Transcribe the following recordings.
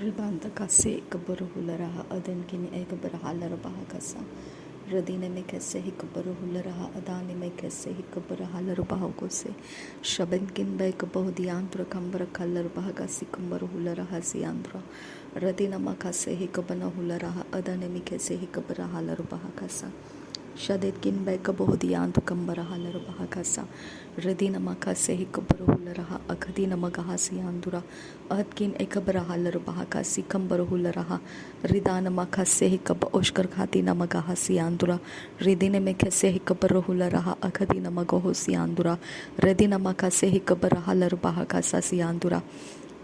Ribandakase kabaruhularaha adankin ekabarahalarabahakasa. Radine mekese hikabaruhularaha adani mekese hikabarahalarubahaukose. Shabankin bekabohdiantra kambara kalarabahagasi kumbaruhularaha siandra. Radina makase hikabanahularaha adane mikese hikabarahalarubahakasa. Shadetkin bekabohdiantu kambarahalarubahakasa. Radina makase hikabaruhularaha akadina magahasiandura. Atkin ekabarahalarubahakasi kambaruhularaha. Ridana makase hikaba oshkar khatina magahasiandura. Ridine mekese hikabaruhularaha akadina magohosiandura. Redina makase hikabarahalarubahakasa siandura.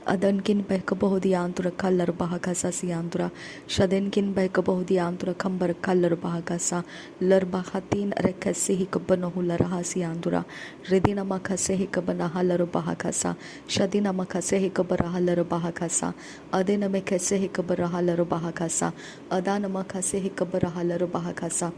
Adankin bekabohdiantura kallar bahakasa siandura. Shadenkin bekabohdiantura kambar kallar bahakasa. Larbahatin rekase hikabanohularaha siandura. Redina makase hikabanahalar bahakasa. Shadina makase hikabarahalar bahakasa. Adena mekase hikabarahalar bahakasa. Adana makase hikabarahalar bahakasa.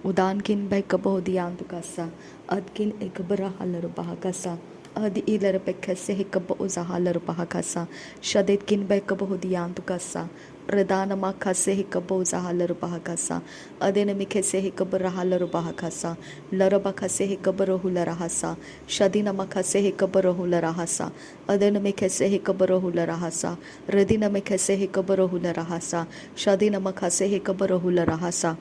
Udankin bekabohdiantukasa. Adkin ekabarahalar bahakasa. Adi ilar bekese hikaba uzahalar bahakasa. Shadetkin bekabohdiantukasa. Redana makase hikaba uzahalar bahakasa. Adena mikese hikabarahalar bahakasa. Larabakase hikabarohularahasa. Shadina makase hikabarohularahasa. Adena mikese hikabarohularahasa. Redina mikese hikabarohularahasa. Shadina makase hikabarohularahasa.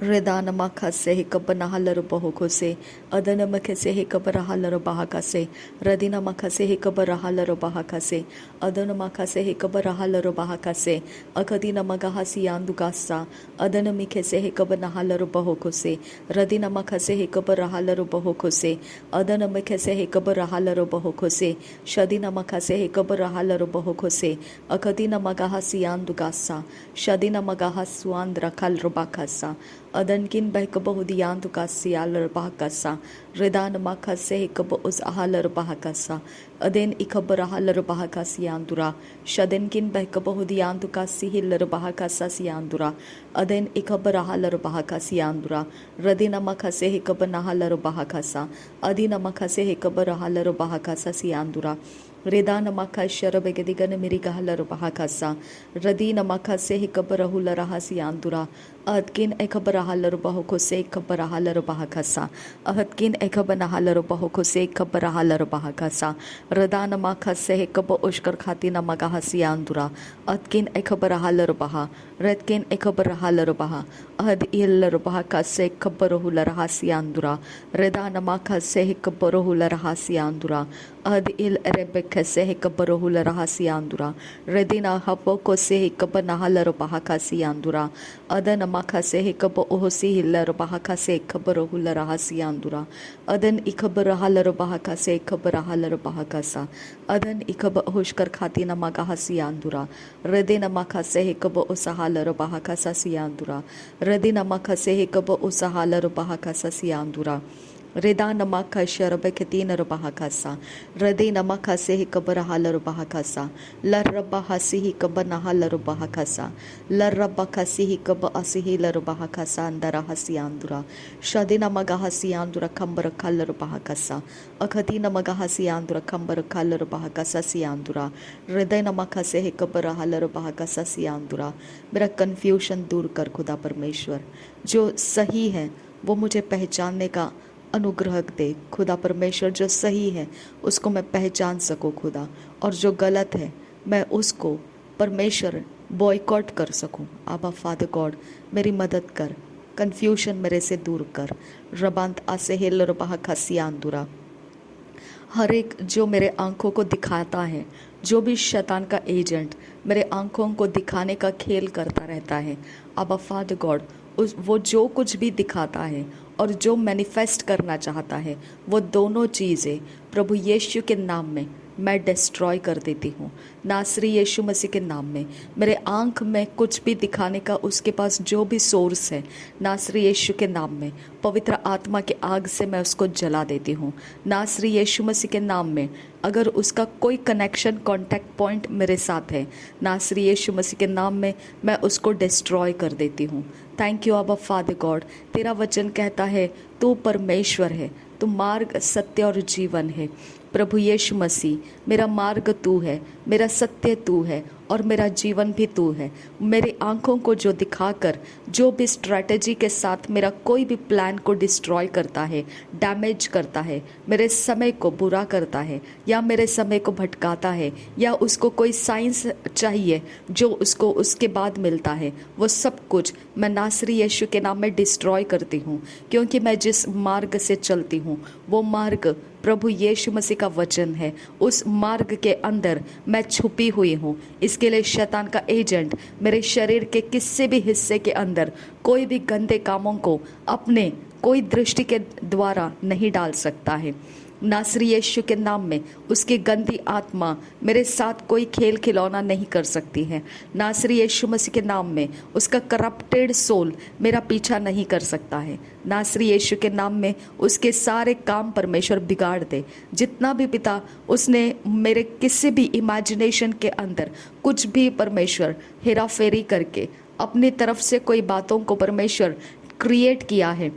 Redana makase hikabanahalar bahokose. Adana makase hikabarahalar bahakase. Radina makase hikabarahalar bahakase. Adana makase hikabarahalar bahakase. Akadina magahasi andugasa. Adana mikase hikabanahalar bahokose. Radina makase hikabarahalar bahokose. Adana mikase hikabarahalar bahokose. Shadina makase hikabarahalar bahokose. Akadina magahasi andugasa. Shadina magahasuandra kalrubakasa. Adankin bekabohdiantu kasialar bahakasa. Redan makase hikaba uz ahalar bahakasa. Aden ikabarahalar bahakasiandura. Shadenkin bekabohdiantu kasihilar bahakasa siandura. Aden ikabarahalar bahakasiandura. Radina makase hikabanahalar bahakasa. Adina makase hikabarahalar bahakasa siandura. Redana makashara begedigan mirikahalar bahakasa. Radina makase hikabarahularaha siandura. Adkin ekabarahalar bahokose kabarahalar bahakasa. Ahadkin ekabanahalar bahokose kabarahalar bahakasa. Radana makase hikaba ushkar khatina magahasiandura. Adkin ekabarahalar baha. Redkin ekabarahalar baha. Ahad ilar bahakase kabarahularaha siandura. Redana makase hikabarahularaha siandura. Ad il rebekase hikabarohularaha siandura. Redina hapokose hikabanahalar bahakasiandura. Adana makase hikaba ohosi hilar bahakase kabarohularaha siandura. Adan ikabarahalar bahakase kabarahalar bahakasa. Adan ikaba hoshkar khatina magahasiandura. Redina makase hikaba usahalar bahakasa siandura. Redina makase hikaba usahalar bahakasa siandura. Reda namaka sharabeketina bahakasa. Rede namaka sehi kabarahalar bahakasa. Larabahasi hikabanahalar bahakasa. Larabakasi hikaba asihilar bahakasa andarahasi andura. Shadina magahasi andura kambara kalar bahakasa. Akadina magahasi andura kambara kalar bahakasa siandura. Rede namaka sehi kabarahalar bahakasa siandura. मेरा confusion दूर कर खुदा परमेश्वर. जो सही है वो मुझे पहचानने का अनुग्रह दे खुदा परमेश्वर. जो सही है उसको मैं पहचान सकूं खुदा, और जो गलत है मैं उसको परमेश्वर बॉयकॉट कर सकूं. आबा फादर गॉड मेरी मदद कर, कन्फ्यूशन मेरे से दूर कर. रबांत आसे हेल रबा खसियान्दुरा. हर एक जो मेरे आंखों को दिखाता है, जो भी शैतान का एजेंट मेरे आंखों को दिखाने का खेल करता रहता है, अब फादर गॉड वो जो कुछ भी दिखाता है और जो मैनिफेस्ट करना चाहता है, वो दोनों चीज़ें प्रभु यीशु के नाम में मैं डिस्ट्रॉय कर देती हूँ. नासरी यीशु मसीह के नाम में मेरे आंख में कुछ भी दिखाने का उसके पास जो भी सोर्स है, नासरी यीशु के नाम में पवित्र आत्मा के आग से मैं उसको जला देती हूँ. नासरी यीशु मसीह के नाम में अगर उसका कोई कनेक्शन कॉन्टैक्ट पॉइंट मेरे साथ है, नासरी यीशु मसीह के नाम में मैं उसको डिस्ट्रॉय कर देती हूँ. थैंक यू आबा फादर गॉड. तेरा वचन कहता है तू परमेश्वर है, तू मार्ग सत्य और जीवन है. प्रभु यीशु मसीह, मेरा मार्ग तू है, मेरा सत्य तू है और मेरा जीवन भी तू है। मेरी आंखों को जो दिखाकर जो भी स्ट्रैटेजी के साथ मेरा कोई भी प्लान को डिस्ट्रॉय करता है, डैमेज करता है, मेरे समय को बुरा करता है या मेरे समय को भटकाता है या उसको कोई साइंस चाहिए जो उसको उसके बाद मिलता है, वो सब कुछ मैं नासरी यीशु के नाम में डिस्ट्रॉय करती हूँ। क्योंकि मैं जिस मार्ग से चलती हूँ वो मार्ग प्रभु यीशु मसीह का वचन है। उस मार्ग के अंदर मैं छुपी हुई हूँ। इसके लिए शैतान का एजेंट मेरे शरीर के किसी भी हिस्से के अंदर कोई भी गंदे कामों को अपने कोई दृष्टि के द्वारा नहीं डाल सकता है। नासरी यीशु के नाम में उसकी गंदी आत्मा मेरे साथ कोई खेल खिलौना नहीं कर सकती है। नासरी यीशु मसीह के नाम में उसका करप्टेड सोल मेरा पीछा नहीं कर सकता है। नासरी यीशु के नाम में उसके सारे काम परमेश्वर बिगाड़ दे। जितना भी पिता उसने मेरे किसी भी इमेजिनेशन के अंदर कुछ भी परमेश्वर हेरा फेरी करके अपनी तरफ से कोई बातों को परमेश्वर क्रिएट किया है,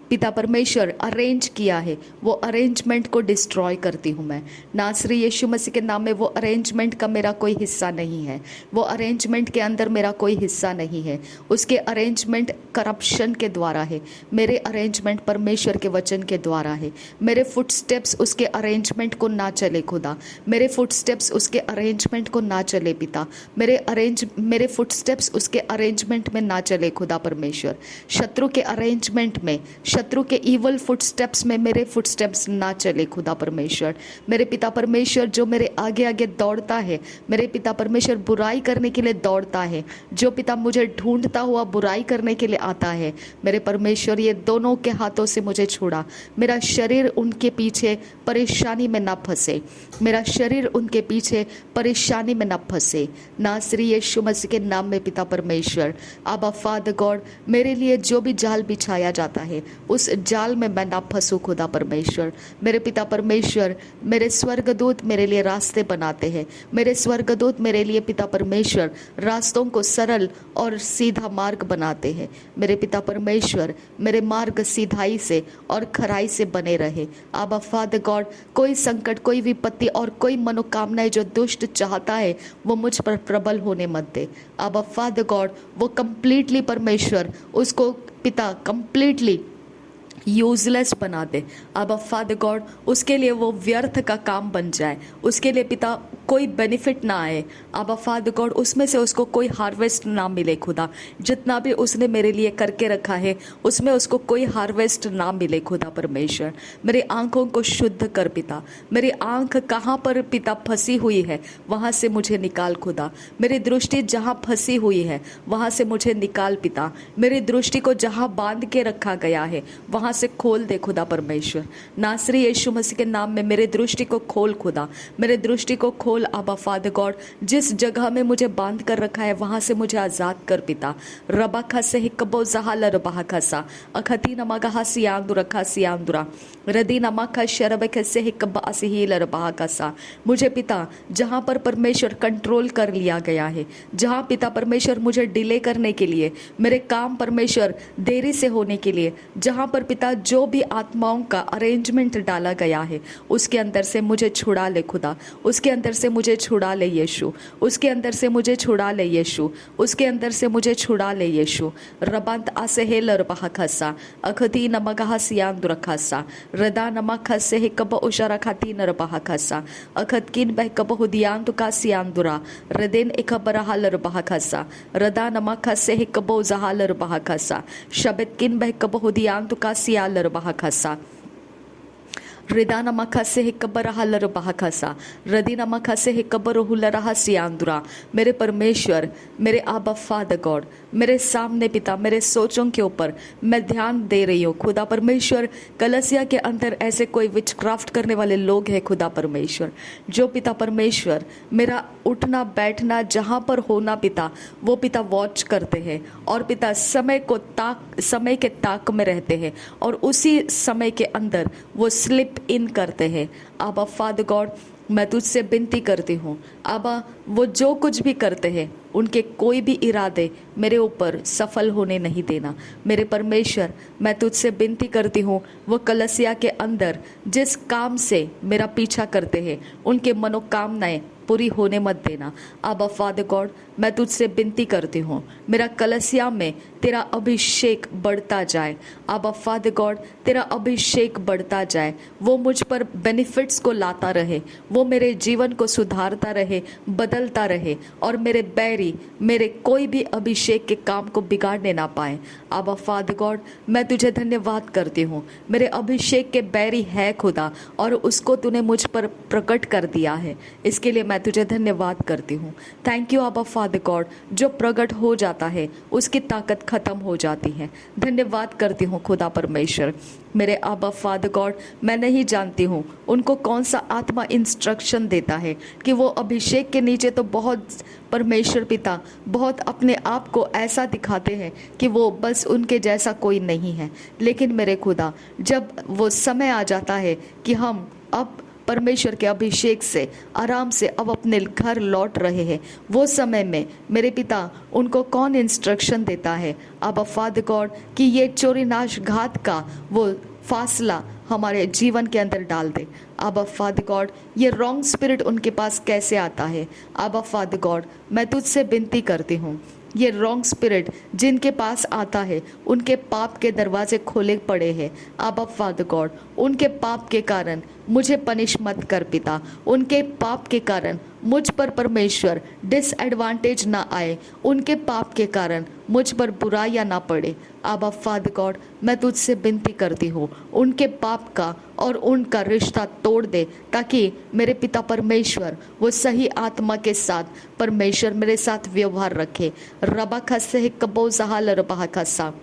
पिता परमेश्वर अरेंज किया है, वो अरेंजमेंट को डिस्ट्रॉय करती हूँ मैं। नासरी यीशु मसीह के नाम में वो अरेंजमेंट का मेरा कोई हिस्सा नहीं है। वो अरेंजमेंट के अंदर मेरा कोई हिस्सा नहीं है। उसके अरेंजमेंट करप्शन के द्वारा है, मेरे अरेंजमेंट परमेश्वर के वचन के द्वारा है। मेरे फुटस्टेप्स उसके अरेंजमेंट को ना चले खुदा, मेरे फुटस्टेप्स उसके अरेंजमेंट को ना चले पिता, मेरे फुटस्टेप्स उसके अरेंजमेंट में ना चले खुदा परमेश्वर। शत्रु के अरेंजमेंट में, शत्रु के इवल फुटस्टेप्स में मेरे फुटस्टेप्स ना चले खुदा परमेश्वर। मेरे पिता परमेश्वर जो मेरे आगे आगे दौड़ता है, मेरे पिता परमेश्वर बुराई करने के लिए दौड़ता है, जो पिता मुझे ढूंढता हुआ बुराई करने के लिए आता है, मेरे परमेश्वर ये दोनों के हाथों से मुझे छुड़ा। मेरा शरीर उनके पीछे परेशानी में ना फंसे, मेरा शरीर उनके पीछे परेशानी में ना फंसे। नासरी यीशु मसीह के नाम में पिता परमेश्वर, आबा फादर गॉड, मेरे लिए जो भी जाल बिछाया जाता है उस जाल में मैं ना फंसूं खुदा परमेश्वर। मेरे पिता परमेश्वर, मेरे स्वर्गदूत मेरे लिए रास्ते बनाते हैं, मेरे स्वर्गदूत मेरे लिए पिता परमेश्वर रास्तों को सरल और सीधा मार्ग बनाते हैं। मेरे पिता परमेश्वर, मेरे मार्ग सीधाई से और खराई से बने रहे। आबा फादर गॉड, कोई संकट, कोई विपत्ति और कोई मनोकामनाएं जो दुष्ट चाहता है वो मुझ पर प्रबल होने मत दे। आबा फादर गॉड, वो कंप्लीटली परमेश्वर उसको पिता कंप्लीटली यूजलेस बना दे। अब फादर गॉड, उसके लिए वो व्यर्थ का काम बन जाए, उसके लिए पिता कोई बेनिफिट ना आए। अब फादर गॉड, उसमें से उसको कोई हार्वेस्ट ना मिले खुदा। जितना भी उसने मेरे लिए करके रखा है उसमें उसको कोई हार्वेस्ट ना मिले खुदा परमेश्वर। मेरी आंखों को शुद्ध कर पिता। मेरी आंख कहाँ पर पिता फंसी हुई है वहाँ से मुझे निकाल खुदा। मेरी दृष्टि जहाँ फंसी हुई है वहाँ से मुझे निकाल पिता। मेरी दृष्टि को जहाँ बांध के रखा गया है वहाँ से खोल दे खुदा परमेश्वर। नासरी यीशु मसीह के नाम में मेरे दृष्टि को खोल खुदा, मेरे दृष्टि को खोल आबा फादर गॉड। जिस जगह में मुझे बांध कर रखा है वहां से मुझे आजाद कर पिता। रबा खसे हिकबो जहाल रबा खसा अखती नमगहा सियांदुरा खसियांदुरा रदी नमक शरब खसे हिकब असिहिल रबा खसा। मुझे पिता जहां पर परमेश्वर कंट्रोल कर लिया गया है, जहां पिता परमेश्वर मुझे डिले करने के लिए, मेरे काम परमेश्वर देरी से होने के लिए, जहां पर पिता जो भी आत्माओं का अरेंजमेंट डाला गया है उसके अंदर से मुझे छुड़ा ले खुदा। उसके अंदर से मुझे छुड़ा ले यीशु, उसके अंदर से मुझे छुड़ा ले यीशु, उसके अंदर से मुझे छुड़ा ले यीशु। रबंत आसेहेल रबहा खसा अखती नमगहा सियांदुरा खसा रदा नमक खसे हिकब उशरा खाती नरबहा खसा अखतकिन बहकब हुदियान तुका सियांदुरा रदेन इकबरहाल रबहा खसा रदा नमक खसे हिकब जहाल रबहा खसा शबतकिन बहकब हुदियान तुका सियाल रबहा खसा रिदा नमक से हिकबर हलर बहकसा रदी नमक से हिकबर हुलरहा सियांदुरा। मेरे परमेश्वर, मेरे आबा फादर गॉड, मेरे सामने पिता, मेरे सोचों के ऊपर मैं ध्यान दे रही हूँ खुदा परमेश्वर। कलसिया के अंदर ऐसे कोई विचक्राफ्ट करने वाले लोग हैं खुदा परमेश्वर, जो पिता परमेश्वर मेरा उठना बैठना जहाँ पर होना पिता वो पिता वॉच करते हैं और पिता समय के ताक में रहते हैं और उसी समय के अंदर वो स्लिप इन करते हैं। आबा फादर गॉड, मैं तुझसे विनती करती हूँ आबा, वो जो कुछ भी करते हैं उनके कोई भी इरादे मेरे ऊपर सफल होने नहीं देना। मेरे परमेश्वर, मैं तुझसे विनती करती हूँ, वो कलसिया के अंदर जिस काम से मेरा पीछा करते हैं उनके मनोकामनाएं पूरी होने मत देना। आबा फादर गॉड, मैं तुझसे विनती करती हूँ, मेरा कलसिया में तेरा अभिषेक बढ़ता जाए। आबा फादर गॉड, तेरा अभिषेक बढ़ता जाए, वो मुझ पर बेनिफिट्स को लाता रहे, वो मेरे जीवन को सुधारता रहे, बदलता रहे, और मेरे बैरी मेरे कोई भी अभिषेक के काम को बिगाड़ने ना पाए। आबा फादर गॉड, मैं तुझे धन्यवाद करती हूँ, मेरे अभिषेक के बैरी है खुदा, और उसको तूने मुझ पर प्रकट कर दिया है, इसके लिए मैं तुझे धन्यवाद करती हूँ। थैंक यू आबा फादर गॉड, जो प्रकट हो जाता है उसकी ताकत खत्म हो जाती है। धन्यवाद करती हूँ खुदा परमेश्वर। मेरे आबा फादर गॉड, मैं नहीं जानती हूँ उनको कौन सा आत्मा इंस्ट्रक्शन देता है कि वो अभिषेक के नीचे तो बहुत परमेश्वर पिता बहुत अपने आप को ऐसा दिखाते हैं कि वो बस उनके जैसा कोई नहीं है, लेकिन मेरे खुदा, जब वो समय आ जाता है कि हम अब परमेश्वर के अभिषेक से आराम से अब अपने घर लौट रहे हैं, वो समय में मेरे पिता उनको कौन इंस्ट्रक्शन देता है अब फादर गॉड कि ये चोरी नाश घात का वो फासला हमारे जीवन के अंदर डाल दे। आबा फादर गॉड, ये रॉन्ग स्पिरिट उनके पास कैसे आता है? आबा फादर गॉड, मैं तुझसे विनती करती हूँ, ये रॉन्ग स्पिरिट जिनके पास आता है उनके पाप के दरवाजे खोले पड़े हैं। आबा फादर गॉड, उनके पाप के कारण मुझे पनिश मत कर पिता, उनके पाप के कारण मुझ पर परमेश्वर डिसएडवांटेज ना आए, उनके पाप के कारण मुझ पर बुराइयाँ ना पड़े। आबा फादर गॉड, मैं तुझसे विनती करती हूँ, उनके पाप का और उनका रिश्ता तोड़ दे, ताकि मेरे पिता परमेश्वर वो सही आत्मा के साथ परमेश्वर मेरे साथ व्यवहार रखे। रबा खस्से कबो जहाल रबा खस्सा,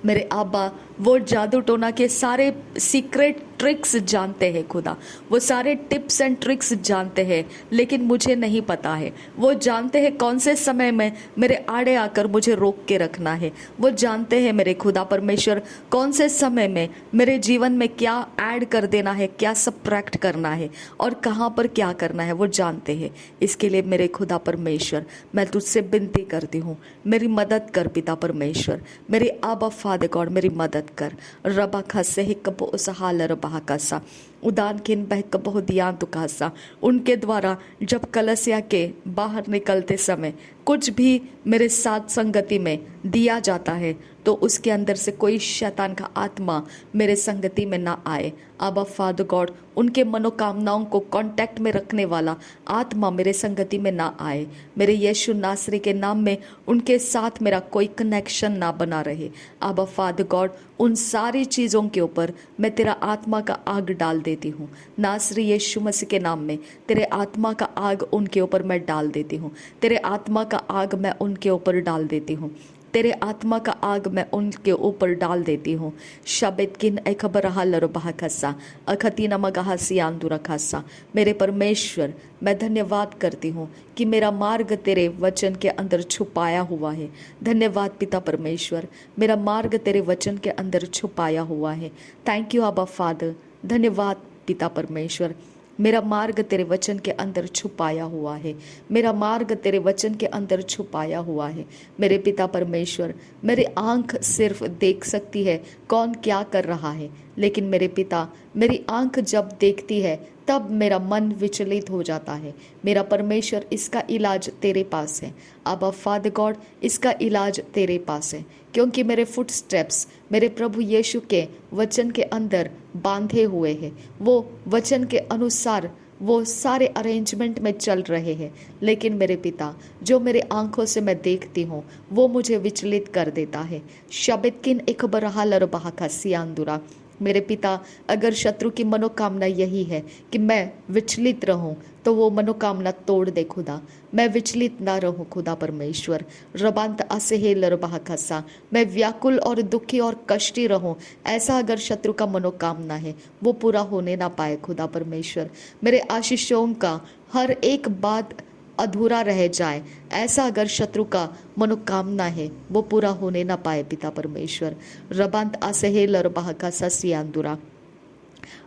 मेरे आबा वो जादू टोना के सारे सीक्रेट ट्रिक्स जानते हैं खुदा, वो सारे टिप्स एंड ट्रिक्स जानते हैं, लेकिन मुझे नहीं पता है। वो जानते हैं कौन से समय में मेरे आड़े आकर मुझे रोक के रखना है, वो जानते हैं मेरे खुदा परमेश्वर कौन से समय में मेरे जीवन में क्या ऐड कर देना है, क्या सबट्रैक्ट करना है और कहाँ पर क्या करना है, वो जानते हैं। इसके लिए मेरे खुदा परमेश्वर, मैं तुझसे विनती करती हूँ, मेरी मदद कर पिता परमेश्वर, मेरे आबा फादर गॉड मेरी मदद कर। रबा खसे हिकबो उसहाल रबा कसा उदान किन बहकबो दियान तुकासा, उनके द्वारा जब कलसिया के बाहर निकलते समय कुछ भी मेरे साथ संगति में दिया जाता है तो उसके अंदर से कोई शैतान का आत्मा मेरे संगति में ना आए। आबा फादर गॉड, उनके मनोकामनाओं को कांटेक्ट में रखने वाला आत्मा मेरे संगति में ना आए। मेरे यीशु नासरी के नाम में उनके साथ मेरा कोई कनेक्शन ना बना रहे। आबा फादर गॉड, उन सारी चीज़ों के ऊपर मैं तेरा आत्मा का आग डाल देती हूँ। नासरी यीशु मसीह के नाम में तेरे आत्मा का आग उनके ऊपर मैं डाल देती हूँ। तेरे आत्मा का आग मैं उनके ऊपर डाल देती हूँ। तेरे आत्मा का आग मैं उनके ऊपर डाल देती हूँ। शबेद किन खबर लरबा खस्सा अखतीना मगाहा सियांदुरा खस्सा। मेरे परमेश्वर, मैं धन्यवाद करती हूँ कि मेरा मार्ग तेरे वचन के अंदर छुपाया हुआ है। धन्यवाद पिता परमेश्वर, मेरा मार्ग तेरे वचन के अंदर छुपाया हुआ है। थैंक यू आबा फादर, धन्यवाद पिता परमेश्वर, मेरा मार्ग तेरे वचन के अंदर छुपाया हुआ है। मेरा मार्ग तेरे वचन के अंदर छुपाया हुआ है। मेरे पिता परमेश्वर, मेरी आंख सिर्फ देख सकती है कौन क्या कर रहा है, लेकिन मेरे पिता, मेरी आंख जब देखती है तब मेरा मन विचलित हो जाता है। मेरा परमेश्वर, इसका इलाज तेरे पास है। आबा फादर गॉड, इसका इलाज तेरे पास है, क्योंकि मेरे फुट स्टेप्स मेरे प्रभु यीशु के वचन के अंदर बांधे हुए हैं। वो वचन के अनुसार वो सारे अरेंजमेंट में चल रहे हैं, लेकिन मेरे पिता, जो मेरे आंखों से मैं देखती हूँ वो मुझे विचलित कर देता है। शबित किन एक बरहा लरबहा का सियांदुरा। मेरे पिता, अगर शत्रु की मनोकामना यही है कि मैं विचलित रहूं, तो वो मनोकामना तोड़ दे खुदा। मैं विचलित ना रहूं खुदा परमेश्वर। रबांत असेहे लरबहा खसा, मैं व्याकुल और दुखी और कष्टी रहूं, ऐसा अगर शत्रु का मनोकामना है वो पूरा होने ना पाए खुदा परमेश्वर। मेरे आशीषों का हर एक बात अधूरा रह जाए, ऐसा अगर शत्रु का मनोकामना है वो पूरा होने ना पाए पिता परमेश्वर। रबांत आसेहे लरबाह का ससियांदुरा।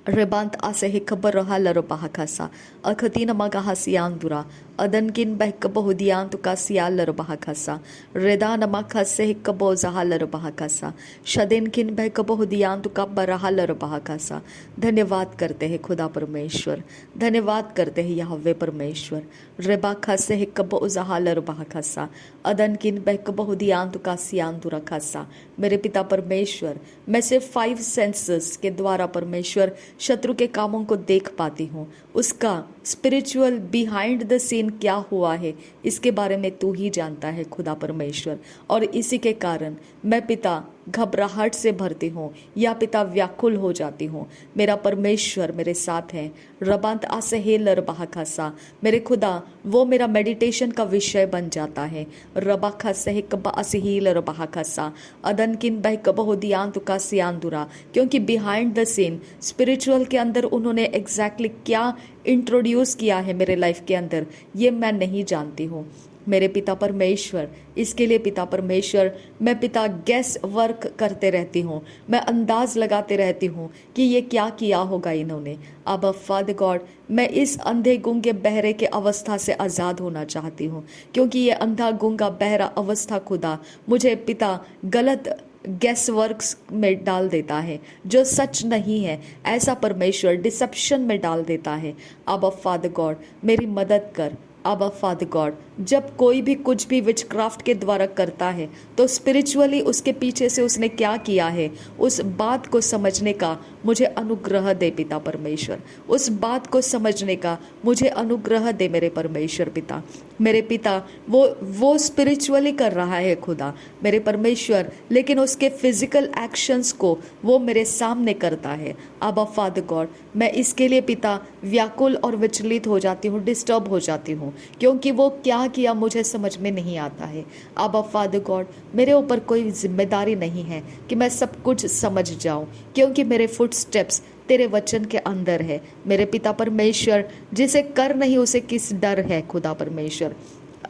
Rebant ase hikabar halarobahakasa, Akatina magahasiandura, Adankin behkabohudian to kasialarobahakasa, Redana makase hikaboza halarobahakasa, Shadinkin behkabohudian to kabbarahalarobahakasa. धन्यवाद करते हैं खुदा परमेश्वर, धन्यवाद करते हैं यहोवे परमेश्वर। रेबा खसे हिकबो उजाहालर बहकसा, अदन किन behkabohudian to kasiandura kasa। मेरे पिता परमेश्वर, मैं सिर्फ 5 सेंसेस के द्वारा परमेश्वर शत्रु के कामों को देख पाती हूँ। उसका स्पिरिचुअल बिहाइंड द सीन क्या हुआ है इसके बारे में तू ही जानता है खुदा परमेश्वर। और इसी के कारण मैं पिता घबराहट से भरती हूँ या पिता व्याकुल हो जाती हूँ। मेरा परमेश्वर मेरे साथ है। रबांत आसहेलर बहाखासा, मेरे खुदा वो मेरा मेडिटेशन का विषय बन जाता है। रबाखा सहकबा असहीलर बहाखासा, अदन किन बहकबहुदियान तुका सियान्दुरा, क्योंकि बिहाइंड द सीन स्पिरिचुअल के अंदर उन्होंने एग्जैक्टली क्या इंट्रोड्यूस किया है मेरे लाइफ के अंदर, ये मैं नहीं जानती हूँ। मेरे पिता परमेश्वर, इसके लिए पिता परमेश्वर मैं पिता गैस वर्क करते रहती हूँ, मैं अंदाज लगाते रहती हूँ कि ये क्या किया होगा इन्होंने। अब फादर गॉड, मैं इस अंधे गूंगे बहरे के अवस्था से आज़ाद होना चाहती हूँ, क्योंकि ये अंधा गूंगा बहरा अवस्था खुदा मुझे पिता गलत गैस वर्क्स में डाल देता है, जो सच नहीं है ऐसा परमेश्वर डिसेप्शन में डाल देता है। अब फादर गॉड मेरी मदद कर। अब फादर गॉड, जब कोई भी कुछ भी विचक्राफ्ट के द्वारा करता है तो स्पिरिचुअली उसके पीछे से उसने क्या किया है उस बात को समझने का मुझे अनुग्रह दे पिता परमेश्वर। उस बात को समझने का मुझे अनुग्रह दे मेरे परमेश्वर पिता। मेरे पिता वो स्पिरिचुअली कर रहा है खुदा मेरे परमेश्वर, लेकिन उसके फिजिकल एक्शंस को वो मेरे सामने करता है। अब फादर गॉड, मैं इसके लिए पिता व्याकुल और विचलित हो जाती हूँ, डिस्टर्ब हो जाती हूँ, क्योंकि वो क्या किया मुझे समझ में नहीं आता है। अब फादर गॉड, मेरे ऊपर कोई जिम्मेदारी नहीं है कि मैं सब कुछ समझ जाऊं, क्योंकि मेरे फुटस्टेप्स तेरे वचन के अंदर है मेरे पिता परमेश्वर। जिसे कर नहीं उसे किस डर है खुदा परमेश्वर।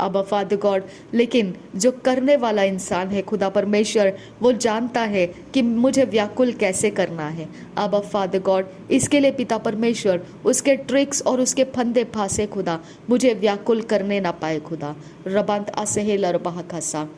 अब फादर गॉड, लेकिन जो करने वाला इंसान है खुदा परमेश्वर, वो जानता है कि मुझे व्याकुल कैसे करना है। अब फादर गॉड, इसके लिए पिता परमेश्वर उसके ट्रिक्स और उसके फंदे फांसे खुदा मुझे व्याकुल करने ना पाए खुदा। रबांत असहेलर बहाखासा,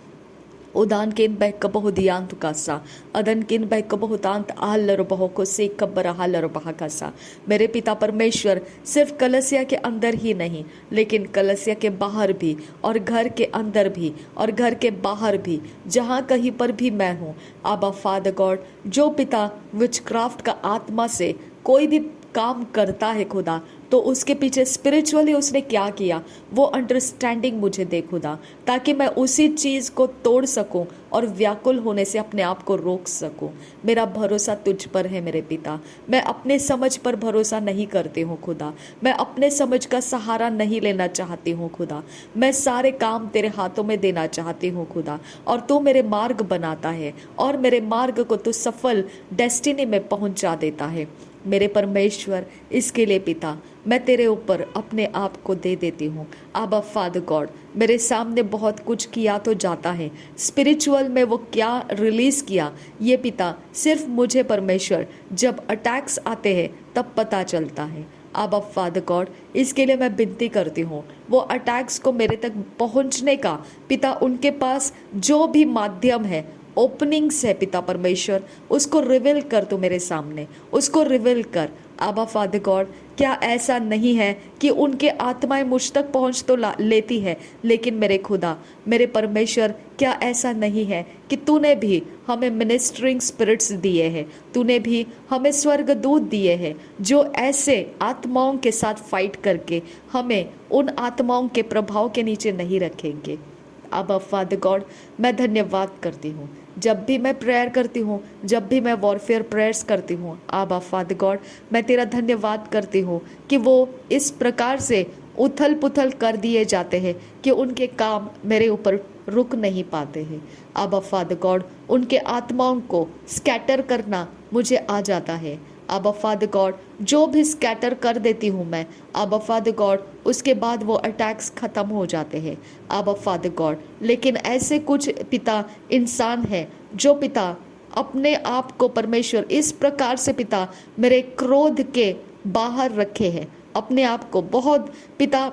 उदान किन behkabohudian tukasa, अदन किन behkabohutant आलर बहो को से कब्बर हालर बहाकासा। मेरे पिता परमेश्वर, सिर्फ कलसिया के अंदर ही नहीं लेकिन कलसिया के बाहर भी और घर के अंदर भी और घर के बाहर भी, जहाँ कहीं पर भी मैं हूँ। आबा फादर गॉड, जो पिता विचक्राफ्ट का आत्मा से कोई भी काम करता है खुदा, तो उसके पीछे स्पिरिचुअली उसने क्या किया वो अंडरस्टैंडिंग मुझे दे खुदा, ताकि मैं उसी चीज़ को तोड़ सकूं और व्याकुल होने से अपने आप को रोक सकूं। मेरा भरोसा तुझ पर है मेरे पिता। मैं अपने समझ पर भरोसा नहीं करती हूँ खुदा, मैं अपने समझ का सहारा नहीं लेना चाहती हूँ खुदा। मैं सारे काम तेरे हाथों में देना चाहती हूँ खुदा, और तू मेरे मार्ग बनाता है और मेरे मार्ग को तू सफल डेस्टिनी में पहुँचा देता है मेरे परमेश्वर। इसके लिए पिता मैं तेरे ऊपर अपने आप को दे देती हूँ। आबा फादर गॉड, मेरे सामने बहुत कुछ किया तो जाता है, स्पिरिचुअल में वो क्या रिलीज किया ये पिता सिर्फ मुझे परमेश्वर जब अटैक्स आते हैं तब पता चलता है। आबा फादर गॉड, इसके लिए मैं विनती करती हूँ वो अटैक्स को मेरे तक पहुँचने का पिता उनके पास जो भी माध्यम है, ओपनिंग्स है पिता परमेश्वर, उसको रिवील कर तू मेरे सामने, उसको रिवील कर। आबा फादर गॉड, क्या ऐसा नहीं है कि उनके आत्माएं मुझ तक पहुंच तो लेती है, लेकिन मेरे खुदा मेरे परमेश्वर, क्या ऐसा नहीं है कि तूने भी हमें मिनिस्टरिंग स्पिरिट्स दिए हैं, तूने भी हमें स्वर्गदूत दिए हैं जो ऐसे आत्माओं के साथ फाइट करके हमें उन आत्माओं के प्रभाव के नीचे नहीं रखेंगे। अब फादर गॉड, मैं धन्यवाद करती हूँ जब भी मैं प्रेयर करती हूँ, जब भी मैं वॉरफेयर प्रेयर्स करती हूँ। आबा फादर गॉड, मैं तेरा धन्यवाद करती हूँ कि वो इस प्रकार से उथल पुथल कर दिए जाते हैं कि उनके काम मेरे ऊपर रुक नहीं पाते हैं। आबा फादर गॉड, उनके आत्माओं को स्कैटर करना मुझे आ जाता है। आबा फादर गॉड, जो भी स्कैटर कर देती हूँ मैं, आबा फादर गॉड, उसके बाद वो अटैक्स ख़त्म हो जाते हैं। आबा फादर गॉड, लेकिन ऐसे कुछ पिता इंसान हैं जो पिता अपने आप को परमेश्वर इस प्रकार से पिता मेरे क्रोध के बाहर रखे हैं। अपने आप को बहुत पिता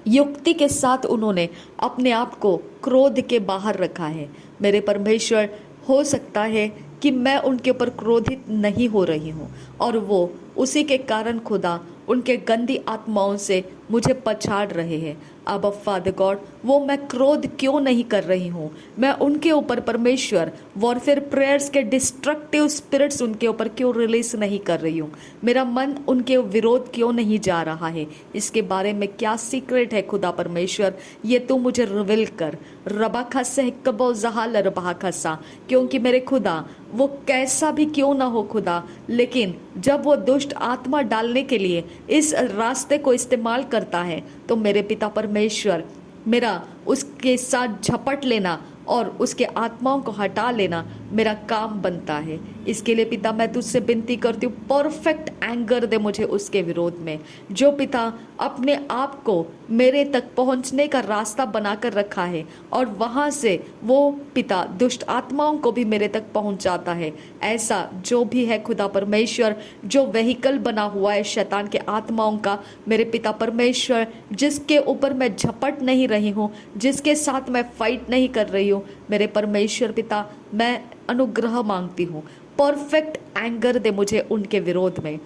युक्ति के साथ उन्होंने अपने आप को क्रोध के बाहर रखा है। मेरे परमेश्वर, हो सकता है कि मैं उनके ऊपर क्रोधित नहीं हो रही हूँ और वो उसी के कारण खुदा उनके गंदी आत्माओं से मुझे पछाड़ रहे हैं। अब फादर गॉड, वो मैं क्रोध क्यों नहीं कर रही हूँ, मैं उनके ऊपर परमेश्वर वॉरफेयर प्रेयर्स के डिस्ट्रक्टिव स्पिरिट्स उनके ऊपर क्यों रिलीज नहीं कर रही हूँ, मेरा मन उनके विरोध क्यों नहीं जा रहा है, इसके बारे में क्या सीक्रेट है खुदा परमेश्वर, ये तू मुझे रिवील कर। रबा खस्से कबो जहाल रबा खस्सा, क्योंकि मेरे खुदा वो कैसा भी क्यों ना हो खुदा, लेकिन जब वो दुष्ट आत्मा डालने के लिए इस रास्ते को इस्तेमाल करता है तो मेरे पिता परमेश्वर मेरा उसके साथ झपट लेना और उसके आत्माओं को हटा लेना मेरा काम बनता है। इसके लिए पिता मैं तुझसे विनती करती हूँ, परफेक्ट एंगर दे मुझे उसके विरोध में, जो पिता अपने आप को मेरे तक पहुँचने का रास्ता बनाकर रखा है और वहाँ से वो पिता दुष्ट आत्माओं को भी मेरे तक पहुँचाता है। ऐसा जो भी है खुदा परमेश्वर, जो व्हीकल बना हुआ है शैतान के आत्माओं का, मेरे पिता परमेश्वर, जिसके ऊपर मैं झपट नहीं रही हूँ, जिसके साथ मैं फाइट नहीं कर रही हूँ, मेरे परमेश्वर पिता मैं अनुग्रह मांगती हूँ, परफेक्ट एंगर दे मुझे उनके विरोध में,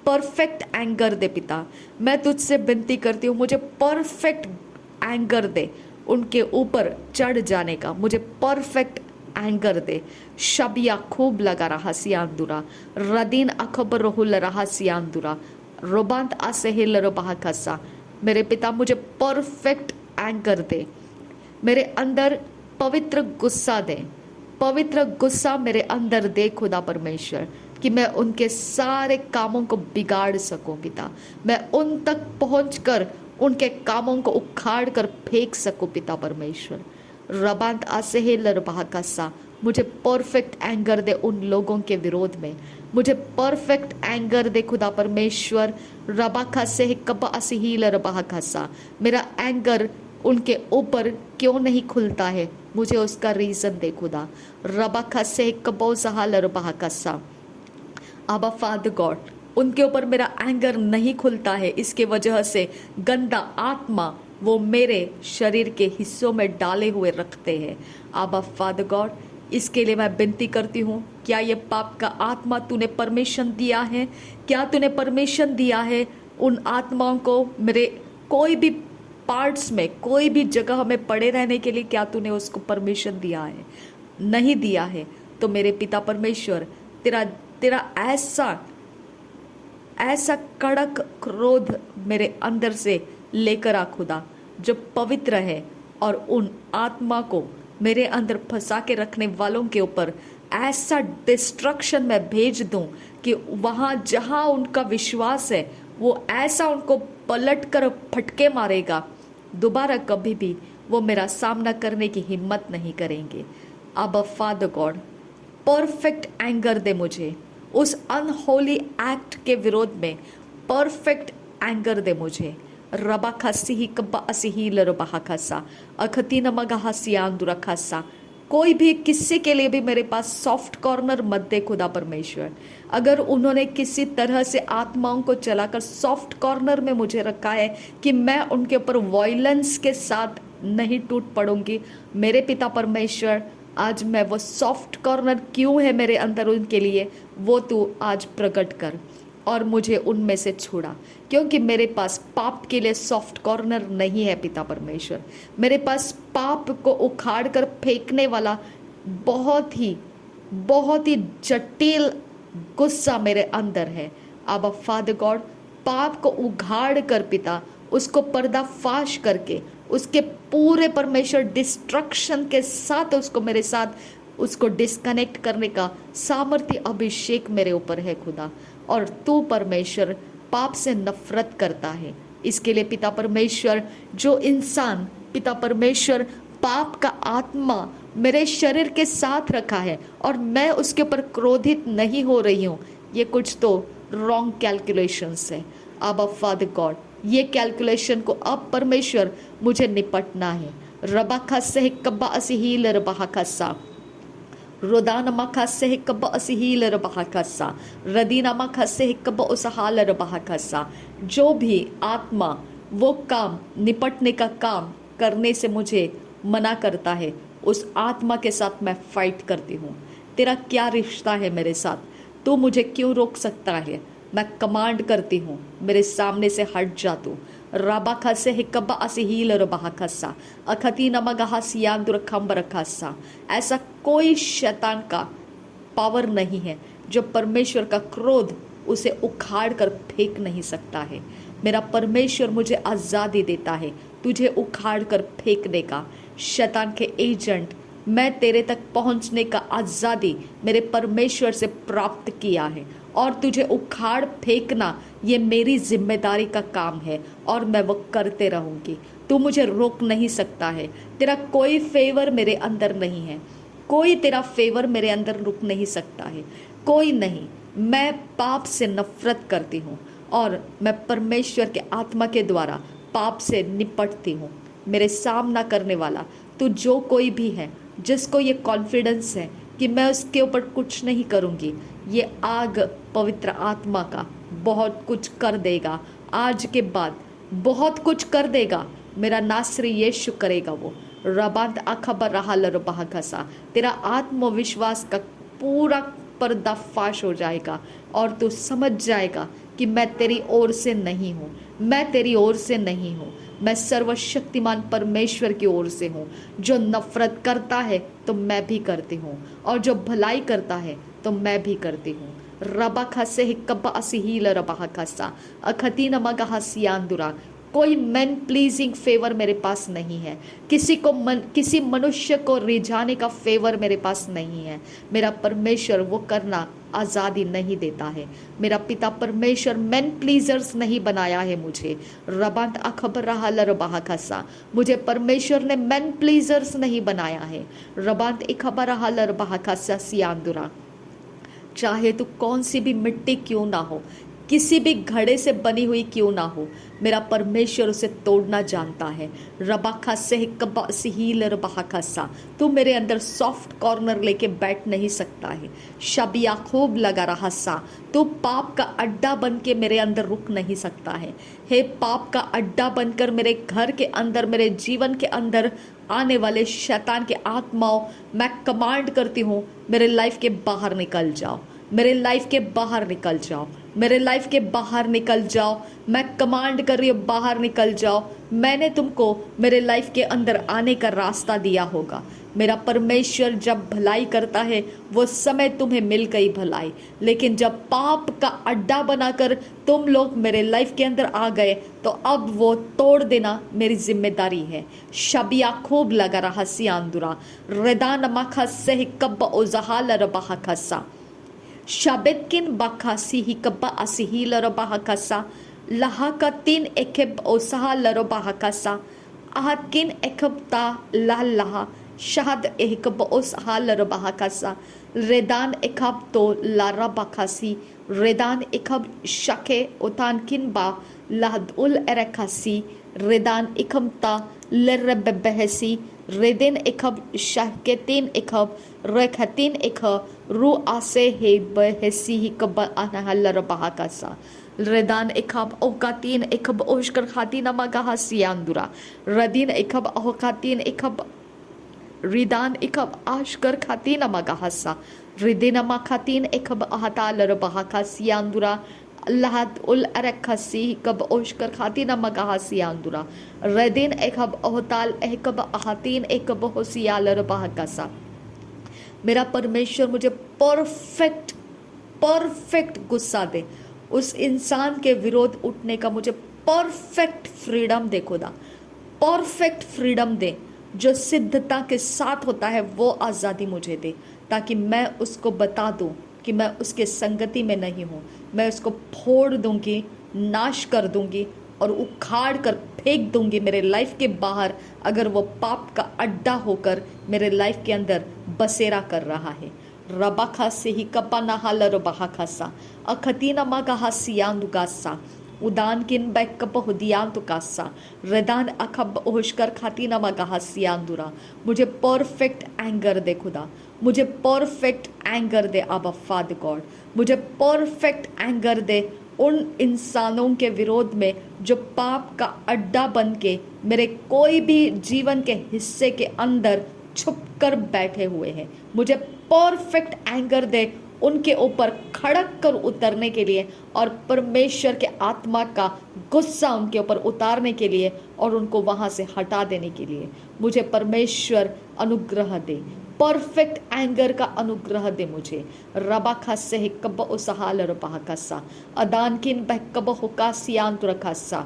परफेक्ट एंगर दे पिता, मैं तुझसे विनती करती हूँ, मुझे परफेक्ट एंगर दे उनके ऊपर चढ़ जाने का, मुझे परफेक्ट एंगर दे। शबिया खूब लगा रहा सियांदुरा, रदीन अखबर रहुल रहा सियांदुरा, रोबांत आसेहिल रोबाह खसा, मेरे पिता मुझे परफेक्ट एंगर दे, मेरे अंदर पवित्र गुस्सा दे, पवित्र गुस्सा मेरे अंदर दे खुदा परमेश्वर, कि मैं उनके सारे कामों को बिगाड़ सकूं पिता, मैं उन तक पहुंचकर उनके कामों को उखाड़ कर फेंक सकूं पिता परमेश्वर। रबांत आसेहिल रबाह खसा, मुझे परफेक्ट एंगर दे उन लोगों के विरोध में, मुझे परफेक्ट एंगर दे खुदा परमेश्वर। रबा खसे कब असिहिल रबाह खसा, मेरा एंगर उनके ऊपर क्यों नहीं खुलता है, मुझे उसका रीजन दे खुदा। रबा खसे कबो सहाल रबाह खसा, आबा फादर गॉड, उनके ऊपर मेरा एंगर नहीं खुलता है, इसके वजह से गंदा आत्मा वो मेरे शरीर के हिस्सों में डाले हुए रखते हैं। आबा फादर गॉड, इसके लिए मैं विनती करती हूँ, क्या ये पाप का आत्मा तूने परमिशन दिया है, क्या तूने परमिशन दिया है उन आत्माओं को मेरे कोई भी पार्ट्स में, कोई भी जगह में पड़े रहने के लिए, क्या तूने उसको परमिशन दिया है? नहीं दिया है तो मेरे पिता परमेश्वर तेरा ऐसा कड़क क्रोध मेरे अंदर से लेकर आ खुदा, जो पवित्र है, और उन आत्मा को मेरे अंदर फंसा के रखने वालों के ऊपर ऐसा डिस्ट्रक्शन मैं भेज दूं कि वहाँ जहाँ उनका विश्वास है वो ऐसा उनको पलट कर फटके मारेगा, दोबारा कभी भी वो मेरा सामना करने की हिम्मत नहीं करेंगे। अब फादर गॉड, परफेक्ट एंगर दे मुझे उस अनहोली एक्ट के विरोध में, परफेक्ट एंगर दे मुझे। रबा खसी ही कब्बा असिही लरबा खसा, अखती नमगा हसियांदुरा खसा, कोई भी किसी के लिए भी मेरे पास सॉफ्ट कॉर्नर मत दे खुदा परमेश्वर। अगर उन्होंने किसी तरह से आत्माओं को चलाकर सॉफ्ट कॉर्नर में मुझे रखा है कि मैं उनके ऊपर वॉयलेंस के साथ नहीं टूट पड़ूंगी, मेरे पिता परमेश्वर आज मैं वो सॉफ्ट कॉर्नर क्यों है मेरे अंदर उनके लिए, वो तू आज प्रकट कर और मुझे उनमें से छुड़ा, क्योंकि मेरे पास पाप के लिए सॉफ्ट कॉर्नर नहीं है पिता परमेश्वर। मेरे पास पाप को उखाड़ कर फेंकने वाला बहुत ही जटिल गुस्सा मेरे अंदर है। अब फादर गॉड, पाप को उघाड़ कर पिता उसको पर्दाफाश करके उसके पूरे परमेश्वर डिस्ट्रक्शन के साथ उसको मेरे साथ उसको डिस्कनेक्ट करने का सामर्थ्य अभिषेक मेरे ऊपर है खुदा। और तू परमेश्वर पाप से नफरत करता है, इसके लिए पिता परमेश्वर जो इंसान पिता परमेश्वर पाप का आत्मा मेरे शरीर के साथ रखा है और मैं उसके ऊपर क्रोधित नहीं हो रही हूँ, ये कुछ तो रॉन्ग कैलकुलेशंस है। अब फादर गॉड, ये कैलकुलेशन को अब परमेश्वर मुझे निपटना है। रबा खस्से कब्बा असिहील रबा खस्सा, रोदानमा खसे हिकब असिहील रबाहकसा रदीनमा खसे हिकब उसहाल रबाहकसा। जो भी आत्मा वो काम निपटने का काम करने से मुझे मना करता है, उस आत्मा के साथ मैं फाइट करती हूँ। तेरा क्या रिश्ता है मेरे साथ? तू मुझे क्यों रोक सकता है? मैं कमांड करती हूँ, मेरे सामने से हट जा तू। राबा खसे हिकबा असिहील रबाह खसा अखती नमगहा सियांदुर खम्बर खसा। ऐसा कोई शैतान का पावर नहीं है जो परमेश्वर का क्रोध उसे उखाड़ कर फेंक नहीं सकता है। मेरा परमेश्वर मुझे आज़ादी देता है तुझे उखाड़ कर फेंकने का। शैतान के एजेंट, मैं तेरे तक पहुंचने का आज़ादी मेरे परमेश्वर से प्राप्त किया है, और तुझे उखाड़ फेंकना ये मेरी जिम्मेदारी का काम है, और मैं वो करते रहूंगी। तू मुझे रोक नहीं सकता है। तेरा कोई फेवर मेरे अंदर नहीं है, कोई तेरा फेवर मेरे अंदर रुक नहीं सकता है, कोई नहीं। मैं पाप से नफरत करती हूँ और मैं परमेश्वर के आत्मा के द्वारा पाप से निपटती हूँ। मेरे सामना करने वाला तू जो कोई भी है, जिसको ये कॉन्फिडेंस है कि मैं उसके ऊपर कुछ नहीं करूँगी, ये आग पवित्र आत्मा का बहुत कुछ कर देगा। आज के बाद बहुत कुछ कर देगा। मेरा नासरी यीशु करेगा वो। रबांत अखबर रहा लरबाह घसा। तेरा आत्मविश्वास का पूरा पर्दाफाश हो जाएगा और तू समझ जाएगा कि मैं तेरी ओर से नहीं हूँ, मैं तेरी ओर से नहीं हूँ, मैं सर्वशक्तिमान परमेश्वर की ओर से हूँ। जो नफरत करता है तो मैं भी करती हूँ, और जो भलाई करता है तो मैं भी करती हूँ। रबा खसे हिकबा असिहील रबाह खसा अखती नमगहा सियांदुरा। कोई मैन प्लीजिंग फेवर मेरे पास नहीं है। किसी मनुष्य को रिझाने का फेवर मेरे पास नहीं है। मेरा परमेश्वर वो करना आज़ादी नहीं देता है। मेरा पिता परमेश्वर मैन प्लीजर्स नहीं बनाया है मुझे। रबांत अखबर रहा लरबाह खसा। मुझे परमेश्वर ने मैन प्लीजर्स नहीं बनाया है। रबांत इखबर रहा लरबाह खसा सियांदुरा। चाहे तू कौन सी भी मिट्टी क्यों ना हो, किसी भी घड़े से बनी हुई क्यों ना हो, मेरा परमेश्वर उसे तोड़ना जानता है। रबाखा से हिकबसील रबाखसा। तू मेरे अंदर सॉफ्ट कॉर्नर लेके बैठ नहीं सकता है। शबिया खूब लगा रहा सा। तू पाप का अड्डा बन के मेरे अंदर रुक नहीं सकता है। हे पाप का अड्डा बनकर मेरे घर के अंदर, मेरे जीवन के अंदर आने वाले शैतान के आत्माओं, मैं कमांड करती हूँ, मेरे लाइफ के बाहर निकल जाओ, मेरे लाइफ के बाहर निकल जाओ, मेरे लाइफ के बाहर निकल जाओ। मैं कमांड कर रही हूँ, बाहर निकल जाओ। मैंने तुमको मेरे लाइफ के अंदर आने का रास्ता दिया होगा। मेरा परमेश्वर जब भलाई करता है वो समय तुम्हें मिल गई भलाई, लेकिन जब पाप का अड्डा बनाकर तुम लोग मेरे लाइफ के अंदर आ गए तो अब वो तोड़ देना मेरी जिम्मेदारी है। शबिया खूब लगा रहा सियांदुरा। रेदान मखा से कब ओजहाल रबाह खसा। शबेतकिन बखासी ही कब्बा असिही लरबाह कसा। लहाकतिन एखेब ओसहा लरबाह कसा। आहकिन एखब ता लाल लहा। शहद एहकब ओसहा लरबाह कसा। रेदान एखब तो लारा बखासी। रेदान एखब शके ओतानकिन बा लहद उल एरखासी। रेदान एखब ता लरबहसी। रेदेन एखब शहकेतिन एखब रेखतिन एखब रू आसे हे बहसी ही कब अनहल रबाह कसा। रेदान एखब ओकातीन एखब ओशकर खातीन मगाह सियांदुरा। रदीन एखब ओकातीन एखब रिदान एखब आशकर खातीन मगाह सा। रिदेन मखातीन एखब अहताल रबाह का सियांदुरा। लहद उल अरखसी कब ओशकर खातीन मगाह सियांदुरा। रदीन एखब ओहताल एहकब अहतीन एखब होसियाल रबाह कसा। मेरा परमेश्वर मुझे परफेक्ट गुस्सा दे। उस इंसान के विरोध उठने का मुझे परफेक्ट फ्रीडम दे खुदा, परफेक्ट फ्रीडम दे। जो सिद्धता के साथ होता है वो आज़ादी मुझे दे, ताकि मैं उसको बता दूं कि मैं उसके संगति में नहीं हूँ। मैं उसको फोड़ दूंगी, नाश कर दूंगी और उखाड़ कर फेंक दूंगी मेरे लाइफ के बाहर, अगर वो पाप का अड्डा होकर मेरे लाइफ के अंदर बसेरा कर रहा है। रबाखा से ही कपा नहा लरबाह खसा। अखतीना मगाहा सियांदुगासा। उदान किन बैकप हुदियान तो कासा रदान अखब होशकर खाती नमा गहासियान। मुझे परफेक्ट एंगर दे खुदा, मुझे परफेक्ट एंगर दे आबा फादर गॉड, मुझे परफेक्ट एंगर दे उन इंसानों के विरोध में जो पाप का अड्डा बन के मेरे कोई भी जीवन के हिस्से के अंदर छुप कर बैठे हुए हैं। मुझे परफेक्ट एंगर दे उनके ऊपर खड़क कर उतरने के लिए और परमेश्वर के आत्मा का गुस्सा उनके ऊपर उतारने के लिए और उनको वहां से हटा देने के लिए मुझे परमेश्वर अनुग्रह दे, परफेक्ट एंगर का अनुग्रह दे मुझे। रबा खासे हिकब उसहाल रबा खासा अदान किन बहकब हुकासियान तुरखासा,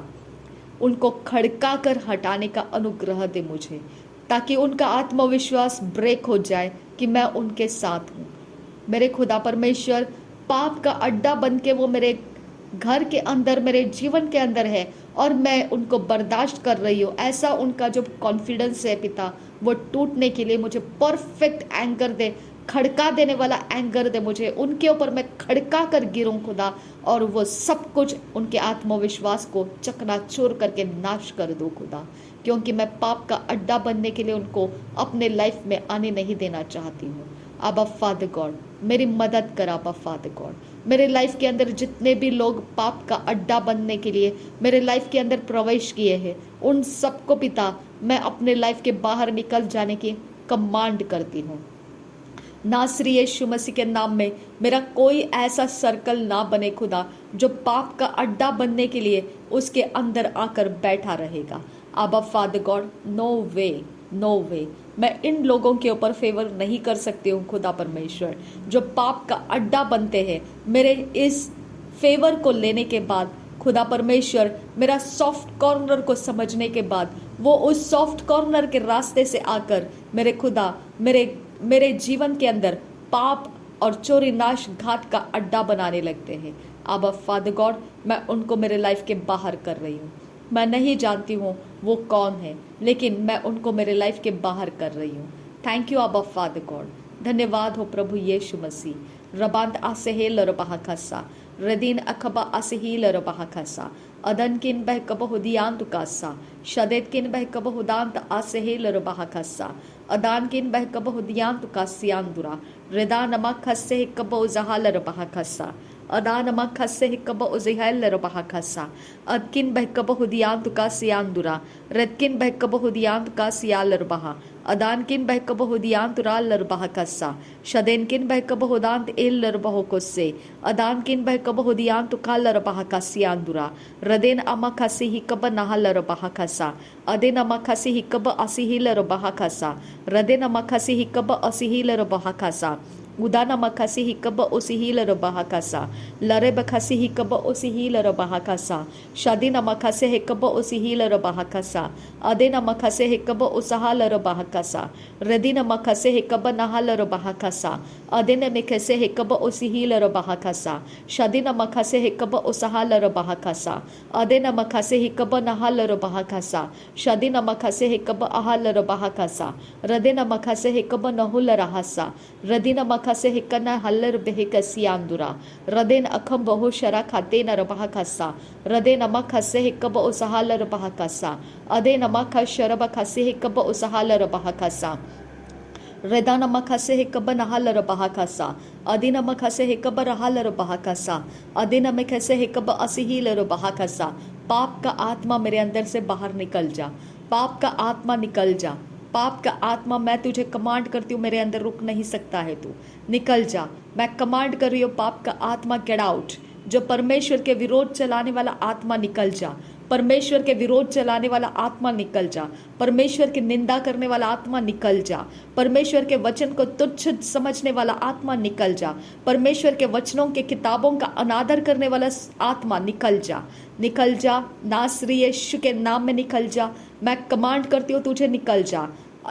उनको खड़का कर हटाने का अनुग्रह दे मुझे, ताकि उनका आत्मविश्वास ब्रेक हो जाए कि मैं उनके साथ हूँ। मेरे खुदा परमेश्वर, पाप का अड्डा बन के वो मेरे घर के अंदर, मेरे जीवन के अंदर है और मैं उनको बर्दाश्त कर रही हूँ, ऐसा उनका जो कॉन्फिडेंस है पिता, वो टूटने के लिए मुझे परफेक्ट एंगर दे, खड़का देने वाला एंगर दे मुझे। उनके ऊपर मैं खड़का कर गिरूं खुदा और वो सब कुछ उनके आत्मविश्वास को चकनाचूर करके नाश कर दो खुदा, क्योंकि मैं पाप का अड्डा बनने के लिए उनको अपने लाइफ में आने नहीं देना चाहती हूँ। आबा फादर गॉड, मेरी मदद कर आबा फादर गॉड। मेरे लाइफ के अंदर जितने भी लोग पाप का अड्डा बनने के लिए मेरे लाइफ के अंदर प्रवेश किए हैं, उन सबको पिता मैं अपने लाइफ के बाहर निकल जाने की कमांड करती हूँ। नासरी यीशु मसीह के नाम में मेरा कोई ऐसा सर्कल ना बने खुदा जो पाप का अड्डा बनने के लिए उसके अंदर आकर बैठा रहेगा। आबा फादर गॉड, नो वे, नो वे। मैं इन लोगों के ऊपर फेवर नहीं कर सकती हूँ खुदा परमेश्वर, जो पाप का अड्डा बनते हैं। मेरे इस फेवर को लेने के बाद खुदा परमेश्वर, मेरा सॉफ्ट कॉर्नर को समझने के बाद वो उस सॉफ्ट कॉर्नर के रास्ते से आकर मेरे खुदा मेरे जीवन के अंदर पाप और चोरी नाश घात का अड्डा बनाने लगते हैं। आबा फादर गॉड, मैं उनको मेरे लाइफ के बाहर कर रही हूँ। मैं नहीं जानती हूँ वो कौन है, लेकिन मैं उनको मेरे लाइफ के बाहर कर रही हूँ। थैंक यू आबा फादर गॉड, धन्यवाद हो प्रभु यीशु मसीह। रबांत आसेहेल रबाहा खासा रदीन अखबा आसेहील रबाहा खासा अदन किन बह कब हुदियांत कासा शदेत किन बह कब हुदांत आसेहेल रबाहा खासा अदान किन बह कब हुदियांत कासियान दुरा रदा नमा खस्से कब उजहाल रबाहा खासा अदान नमा खस्से कब उजहाल रबाहा खासा अदकिन बह कब हुदियांत कासियान दुरा रदकिन बह कब हुदियांत कासियाल रबाहा अदान किन बह कब हुदियांत राल लरबाहा कस्सा शदेन किन बह कब हुदांत एल लरबाहो कोस्से अदान किन बह कब हुदियांत काल लरबाहा कासियान दुरा रदेन अमा खसी ही कब नहा लरबाहा कस्सा अदेन अमा खसी ही कब असिही लरबाहा कस्सा रदेन अमा खसी ही कब असिही लरबाहा कस्सा उदाना मखसी ही कब उसी लरबाहा कासा लरे बखसी ही कब उसी लरबाहा कासा शादी न मखसे है कब उसी लरबाहा कासा अदे न मखसे है कब उसहा लरबाहा कासा रदी न मखसे है कब नहा लरबाहा कासा अदे न मखसे है कब उसी लरबाहा कासा शादी न मखसे है कब उसहा लरबाहा कासा अदे न मखसे है कब नहा लरबाहा कासा शादी न मखसे है कब आहा लरबाहा कासा रदे न मखसे है कब नहुल रहासा रदी न खसे हिकना हल्लर बेह कसियांदुरा रदेन अखम बहु शरा खाते न रबहा खसा रदे नमा खसे हिकब उसहाल रबहा खसा अदे नमा खस शरब खसे हिकब उसहाल रबहा खसा रदा नमा खसे हिकब नहाल रबहा खसा अदे नमा खसे हिकब रहाल रबहा खसा अदे नमा खसे हिकब असिहील रबहा खसा। पाप का आत्मा मेरे अंदर से बाहर निकल जा, पाप का आत्मा निकल जा, पाप का आत्मा मैं तुझे कमांड करती हूँ, मेरे अंदर रुक नहीं सकता है, तू निकल जा। मैं कमांड कर रही हूँ, पाप का आत्मा गेट आउट। जो परमेश्वर के विरोध चलाने वाला आत्मा निकल जा, परमेश्वर के विरोध चलाने वाला आत्मा निकल जा, परमेश्वर की निंदा करने वाला आत्मा निकल जा, परमेश्वर के वचन को तुच्छ समझने वाला आत्मा निकल जा, परमेश्वर के वचनों के किताबों का अनादर करने वाला आत्मा निकल जा, निकल जा। नासरी यीशु के नाम में निकल जा। मैं कमांड करती हूँ तुझे निकल जा,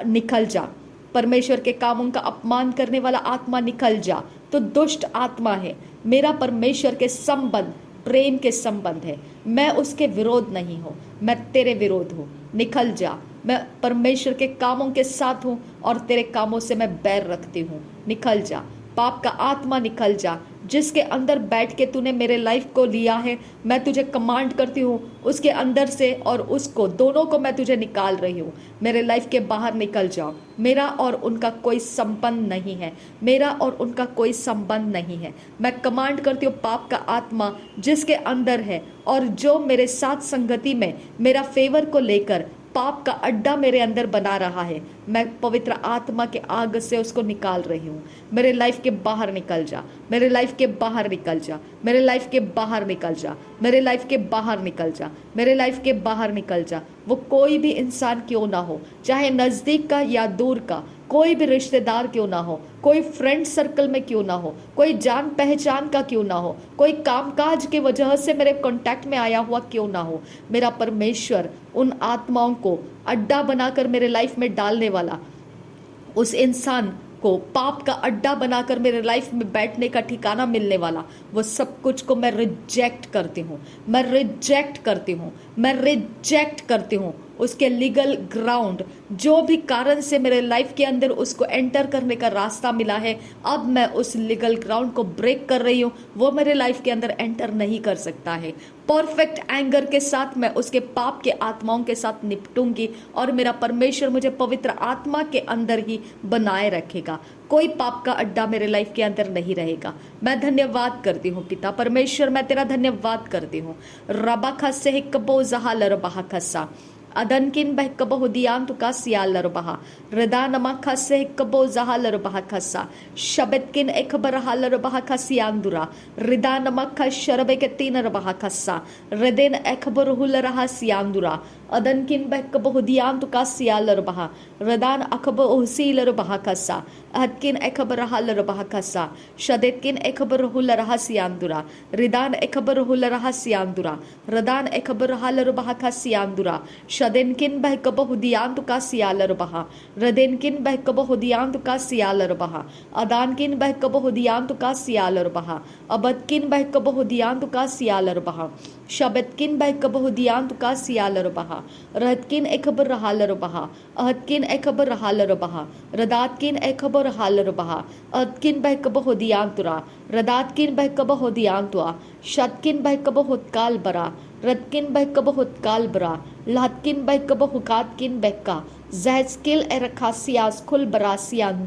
निकल जा। परमेश्वर के कामों का अपमान करने वाला आत्मा निकल जा। तो दुष्ट आत्मा है, मेरा परमेश्वर के संबंध प्रेम के संबंध है, मैं उसके विरोध नहीं हूँ, मैं तेरे विरोध हूँ, निकल जा। मैं परमेश्वर के कामों के साथ हूँ और तेरे कामों से मैं बैर रखती हूँ, निकल जा। पाप का आत्मा निकल जा, जिसके अंदर बैठ के तूने मेरे लाइफ को लिया है, मैं तुझे कमांड करती हूँ उसके अंदर से और उसको दोनों को मैं तुझे निकाल रही हूँ। मेरे लाइफ के बाहर निकल जाओ। मेरा और उनका कोई संबंध नहीं है, मेरा और उनका कोई संबंध नहीं है। मैं कमांड करती हूँ पाप का आत्मा जिसके अंदर है और जो मेरे साथ संगति में मेरा फेवर को लेकर पाप का अड्डा मेरे अंदर बना रहा है, मैं पवित्र आत्मा के आग से उसको निकाल रही हूँ। मेरे लाइफ के बाहर निकल जा, मेरे लाइफ के बाहर निकल जा, मेरे लाइफ के बाहर निकल जा, मेरे लाइफ के बाहर निकल जा, मेरे लाइफ के बाहर निकल जा। वो कोई भी इंसान क्यों ना हो, चाहे नज़दीक का या दूर का, कोई भी रिश्तेदार क्यों ना हो, कोई फ्रेंड सर्कल में क्यों ना हो, कोई जान पहचान का क्यों ना हो, कोई कामकाज की वजह से मेरे कांटेक्ट में आया हुआ क्यों ना हो, मेरा परमेश्वर उन आत्माओं को अड्डा बनाकर मेरे लाइफ में डालने वाला, उस इंसान को पाप का अड्डा बनाकर मेरे लाइफ में बैठने का ठिकाना मिलने वाला, वो सब कुछ को मैं रिजेक्ट करती हूँ, मैं रिजेक्ट करती हूँ, मैं रिजेक्ट करती हूँ। उसके लीगल ग्राउंड जो भी कारण से मेरे लाइफ के अंदर उसको एंटर करने का रास्ता मिला है, अब मैं उस लीगल ग्राउंड को ब्रेक कर रही हूँ। वो मेरे लाइफ के अंदर एंटर नहीं कर सकता है। परफेक्ट एंगर के साथ मैं उसके पाप के आत्माओं के साथ निपटूंगी और मेरा परमेश्वर मुझे पवित्र आत्मा के अंदर ही बनाए रखेगा। कोई पाप का अड्डा मेरे लाइफ के अंदर नहीं रहेगा। मैं धन्यवाद करती हूँ पिता परमेश्वर, मैं तेरा धन्यवाद करती हूँ। रबा खस्से हिक्कबो जहाल रबा खस्सा अदनकिन बहकबो दियान तुका सियाल रबहा रदा नमा खस्से हिक्कबो जहाल रबा खस्सा शबतकिन एकबर हाल रबा खसियान दुरा रिदा नमा खशरबे के तीन रबा खस्सा रदेन एकबर हुल रहा सियान दुरा अदनकिन बहकबो दियान तुका सियाल रबहा रदान अखब ओहसील रबा खस्सा अहदकिन एकबर हाल रबा खस्सा शदेतकिन एकबर हुल रहा सियान दुरा रिदान एकबर हुल रहा सियान दुरा रदान एकबर हाल रबा खसियान दुरा शदेनकिन बहकबो हुदियान तुका सियाल रबहा रदेनकिन बहकबो हुदियान तुका सियाल रबहा अदानकिन बहकबो हुदियान तुका सियाल रबहा अबदकिन बहकबो हुदियान तुका सियाल रबहा शबतकिन बहकबो हुदियान तुका सियाल रबहा रहतकिन एकबर हाल रबहा अहदकिन एकबर हाल रबहा रदातकिन एकबर हाल रबहा अहदकिन बहकबो हुदियान तुरा रदातकिन बहकबो हुदियान तुआ शतकिन बहकबो हुतकाल बरा रतकिन बहकबो हुतकाल बरा लातकिन बहकबो हुकातकिन बहका जहस्किल एरखासियास खुल बरासियान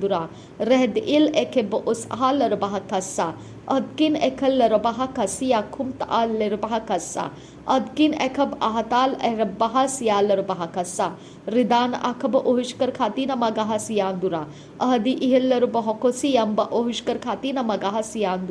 रहद इल एकेबो उस हाल रबहा खस्सा अदकिन एकल रबहा खसिया खुम ताल रबहा खस्सा अदकिन एकब आहताल रबहा सियाल रबहा खस्सा रिदान अखब ओहिशकर खाती न मगाहा सियान अहदी इहल रबहा कोसियम ओहिशकर खाती न मगाहा सियान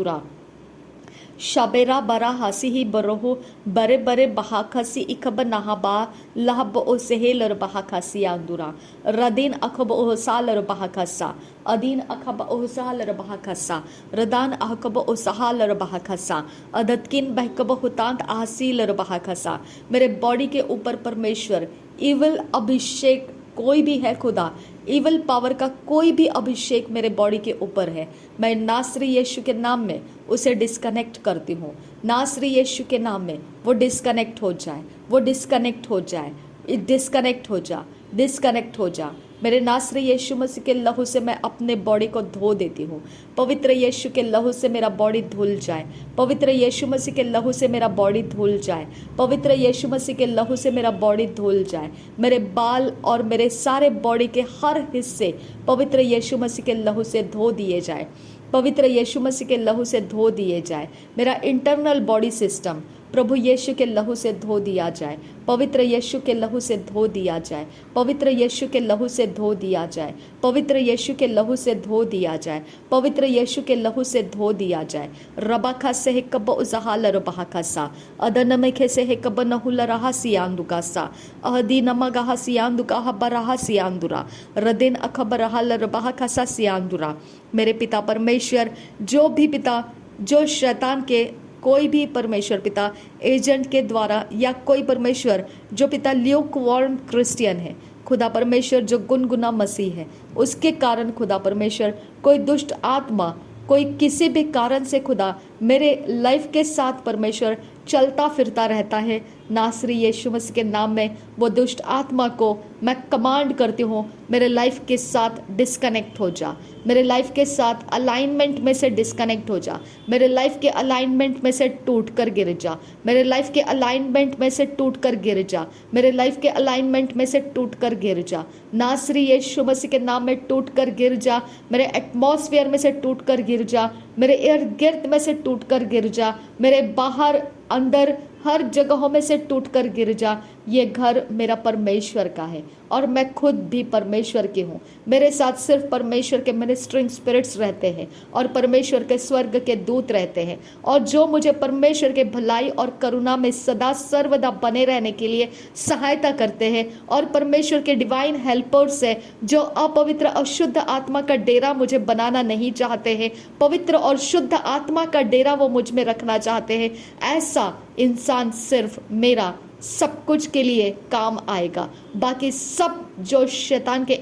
शबेरा बरा हसी ही बरोहो बरे बरे बहा खसी इखब नहाबा लहब ओ सेहेलर बहा खसी आंदुरा रदीन अखब ओ सालर बहा खसा अदीन अखब ओ सालर बहा खसा रदान अखब ओ सहालर बहा खसा अदतकिन बहकब हुतांत आसीलर बहा खसा। मेरे बॉडी के ऊपर परमेश्वर इविल अभिषेक कोई भी है खुदा, इवल पावर का कोई भी अभिषेक मेरे बॉडी के ऊपर है, मैं नासरी यीशु के नाम में उसे डिस्कनेक्ट करती हूँ। नासरी यीशु के नाम में वो डिस्कनेक्ट हो जाए, वो डिस्कनेक्ट हो जाए, डिस्कनेक्ट हो जा, डिस्कनेक्ट हो जा। मेरे नासरी यीशु मसीह के लहू से मैं अपने बॉडी को धो देती हूँ। पवित्र यीशु के लहू से मेरा बॉडी धुल जाए, पवित्र यीशु मसीह के लहू से मेरा बॉडी धुल जाए, पवित्र यीशु मसीह के लहू से मेरा बॉडी धुल जाए। मेरे बाल और मेरे सारे बॉडी के हर हिस्से पवित्र यीशु मसीह के लहू से धो दिए जाए, पवित्र यीशु मसीह के लहू से धो दिए जाए। मेरा इंटरनल बॉडी सिस्टम प्रभु यीशु के लहू से धो दिया जाए, पवित्र यीशु के लहू से धो दिया जाए, पवित्र यीशु के लहू से धो दिया जाए, पवित्र यीशु के लहू से धो दिया जाए, पवित्र यीशु के लहू से धो दिया जाए। रबाखा से हिकब उजहाल रबाखा सा अदन में खे से हिकब नहुल रहा सियांदुका सा अहदी नमगाहा सियांदुका बराहा सियांदुरा रदिन अखब रहल रबाखा सा सियांदुरा। मेरे पिता परमेश्वर, जो भी पिता, जो शैतान के कोई भी परमेश्वर पिता एजेंट के द्वारा या कोई परमेश्वर जो पिता ल्यूक वार्म क्रिश्चियन है, खुदा परमेश्वर जो गुनगुना मसीह है, उसके कारण खुदा परमेश्वर कोई दुष्ट आत्मा कोई किसी भी कारण से खुदा मेरे लाइफ के साथ परमेश्वर चलता फिरता रहता है, नासरी यीशु मसीह के नाम में वो दुष्ट आत्मा को मैं कमांड करती हूँ, मेरे लाइफ के साथ डिस्कनेक्ट हो जा, मेरे लाइफ के साथ अलाइनमेंट में से डिस्कनेक्ट हो जा, मेरे लाइफ के अलाइनमेंट में से टूट कर गिर जा, मेरे लाइफ के अलाइनमेंट में से टूट कर गिर जा, मेरे लाइफ के अलाइनमेंट में से टूट कर गिर जा, नासरी यीशु मसीह के नाम में टूट कर गिर जा, मेरे एटमॉस्फेयर में से टूट कर गिर जा, मेरे इर्द गिर्द में से टूट कर गिर जा, मेरे बाहर अंदर हर जगहों में से टूट कर गिर जा। ये घर मेरा परमेश्वर का है और मैं खुद भी परमेश्वर की हूँ। मेरे साथ सिर्फ परमेश्वर के मिनिस्टरिंग स्पिरिट्स रहते हैं और परमेश्वर के स्वर्ग के दूत रहते हैं, और जो मुझे परमेश्वर के भलाई और करुणा में सदा सर्वदा बने रहने के लिए सहायता करते हैं, और परमेश्वर के डिवाइन हेल्पर्स है जो अपवित्र अशुद्ध आत्मा का डेरा मुझे बनाना नहीं चाहते हैं, पवित्र और शुद्ध आत्मा का डेरा वो मुझ में रखना चाहते हैं। ऐसा इंसान सिर्फ मेरा सब कुछ के लिए काम आएगा। बाकी सब जो शैतान के